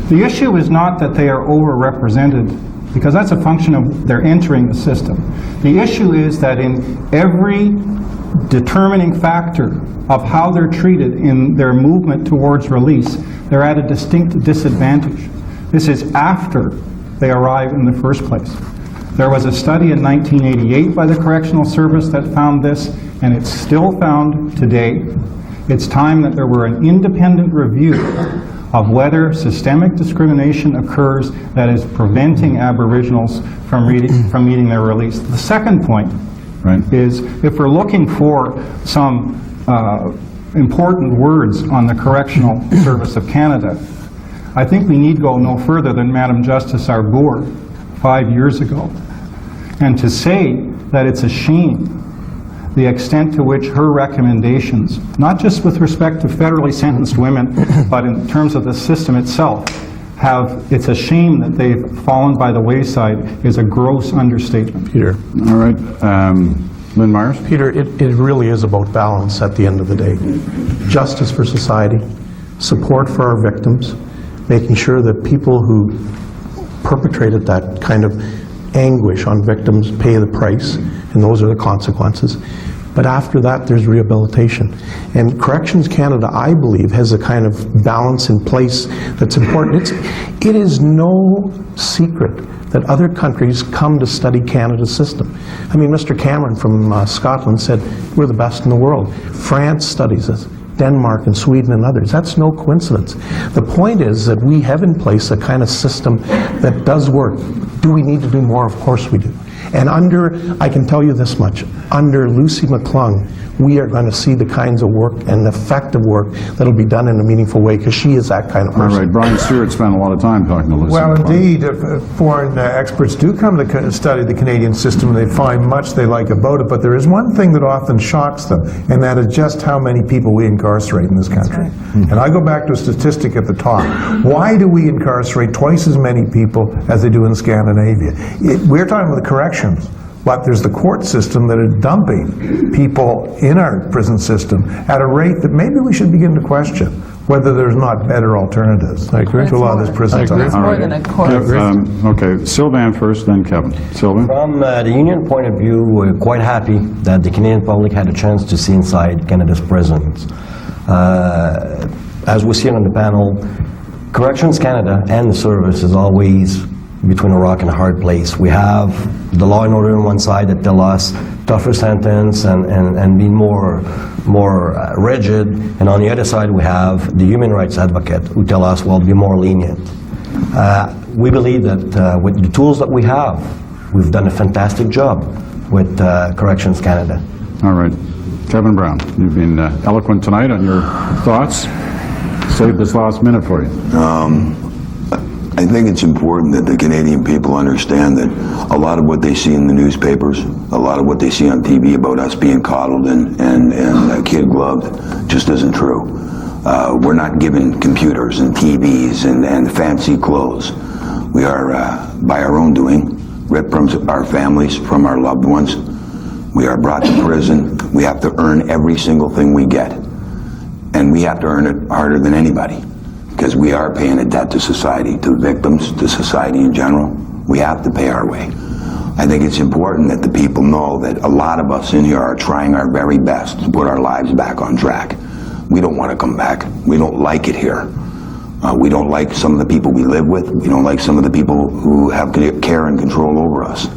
The issue is not that they are overrepresented, because that's a function of their entering the system. The issue is that in every determining factor of how they're treated in their movement towards release, they're at a distinct disadvantage. This is after they arrive in the first place. There was a study in 1988 by the Correctional Service that found this, and it's still found today. It's time that there were an independent review of whether systemic discrimination occurs that is preventing Aboriginals from meeting their release. The second point is, if we're looking for some important words on the Correctional Service of Canada, I think we need go no further than Madam Justice Arbour 5 years ago, and to say that it's a shame the extent to which her recommendations, not just with respect to federally sentenced women, but in terms of the system itself, it's a shame that they've fallen by the wayside, is a gross understatement. Peter. All right. Lynn Myers? Peter, it really is about balance at the end of the day. Justice for society, support for our victims, making sure that people who perpetrated that kind of anguish on victims pay the price, and those are the consequences. But after that, there's rehabilitation. And Corrections Canada, I believe, has a kind of balance in place that's important. It is no secret that other countries come to study Canada's system. I mean, Mr. Cameron from Scotland said, we're the best in the world. France studies us. Denmark and Sweden and others. That's no coincidence. The point is that we have in place a kind of system that does work. Do we need to do more? Of course we do. And I can tell you this much, under Lucy McClung, we are going to see the kinds of work and effective work that will be done in a meaningful way, because she is that kind of person. All right, Brian Stewart spent a lot of time talking to Lucy Well, McClung. indeed, foreign experts do come to study the Canadian system, and they find much they like about it, but there is one thing that often shocks them, and that is just how many people we incarcerate in this country. And I go back to a statistic at the top. Why do we incarcerate twice as many people as they do in Scandinavia? We're talking about the corrections. But there's the court system that is dumping people in our prison system at a rate that maybe we should begin to question whether there's not better alternatives. I agree. To a lot of this prison time. It's more than a court. Okay, Sylvain first, then Kevin. Sylvain? From the union point of view, we're quite happy that the Canadian public had a chance to see inside Canada's prisons. As we see on the panel, Corrections Canada and the service is always between a rock and a hard place. We have the law and order on one side that tell us tougher sentence and be more rigid, and on the other side we have the human rights advocate who tell us, well, be more lenient. We believe that with the tools that we have, we've done a fantastic job with Corrections Canada. All right. Kevin Brown, you've been eloquent tonight on your thoughts. Save this last minute for you. I think it's important that the Canadian people understand that a lot of what they see in the newspapers, a lot of what they see on TV about us being coddled and kid-gloved just isn't true. We're not given computers and TVs and fancy clothes. We are, by our own doing, ripped from our families, from our loved ones. We are brought to prison. We have to earn every single thing we get. And we have to earn it harder than anybody, because we are paying a debt to society, to victims, to society in general. We have to pay our way. I think it's important that the people know that a lot of us in here are trying our very best to put our lives back on track. We don't want to come back. We don't like it here. We don't like some of the people we live with. We don't like some of the people who have care and control over us.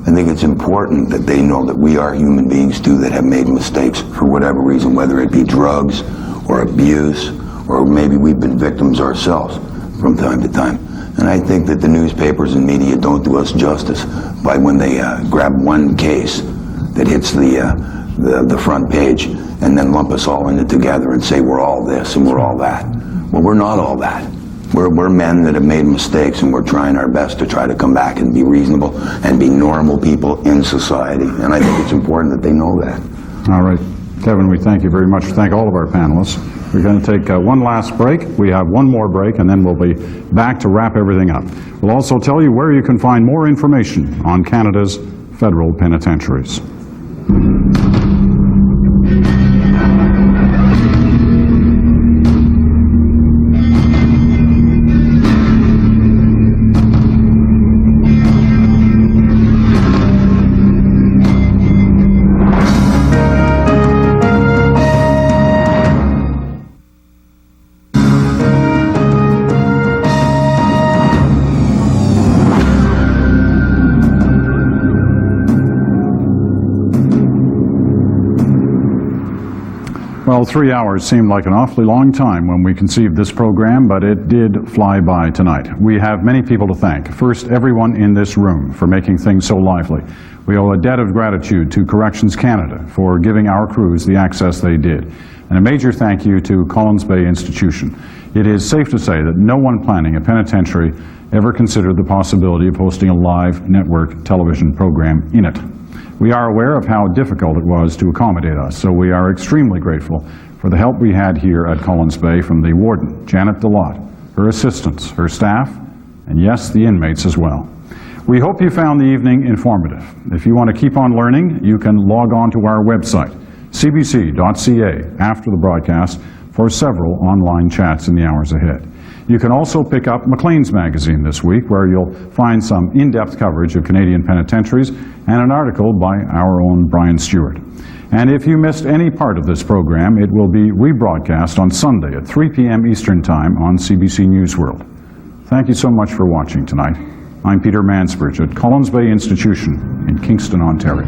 I think it's important that they know that we are human beings too that have made mistakes for whatever reason, whether it be drugs or abuse, or maybe we've been victims ourselves from time to time. And I think that the newspapers and media don't do us justice by when they grab one case that hits the front page and then lump us all in it together and say we're all this and we're all that. Well, we're not all that. We're men that have made mistakes, and we're trying our best to try to come back and be reasonable and be normal people in society. And I think it's important that they know that. All right. Kevin, we thank you very much. Thank all of our panelists. We're going to take one last break. We have one more break, and then we'll be back to wrap everything up. We'll also tell you where you can find more information on Canada's federal penitentiaries. Well, 3 hours seemed like an awfully long time when we conceived this program, but it did fly by tonight. We have many people to thank. First, everyone in this room for making things so lively. We owe a debt of gratitude to Corrections Canada for giving our crews the access they did. And a major thank you to Collins Bay Institution. It is safe to say that no one planning a penitentiary ever considered the possibility of hosting a live network television program in it. We are aware of how difficult it was to accommodate us, so we are extremely grateful for the help we had here at Collins Bay from the warden, Janet Delott, her assistants, her staff, and yes, the inmates as well. We hope you found the evening informative. If you want to keep on learning, you can log on to our website, cbc.ca, after the broadcast for several online chats in the hours ahead. You can also pick up Maclean's magazine this week, where you'll find some in-depth coverage of Canadian penitentiaries and an article by our own Brian Stewart. And if you missed any part of this program, it will be rebroadcast on Sunday at 3 p.m. Eastern Time on CBC News World. Thank you so much for watching tonight. I'm Peter Mansbridge at Collins Bay Institution in Kingston, Ontario.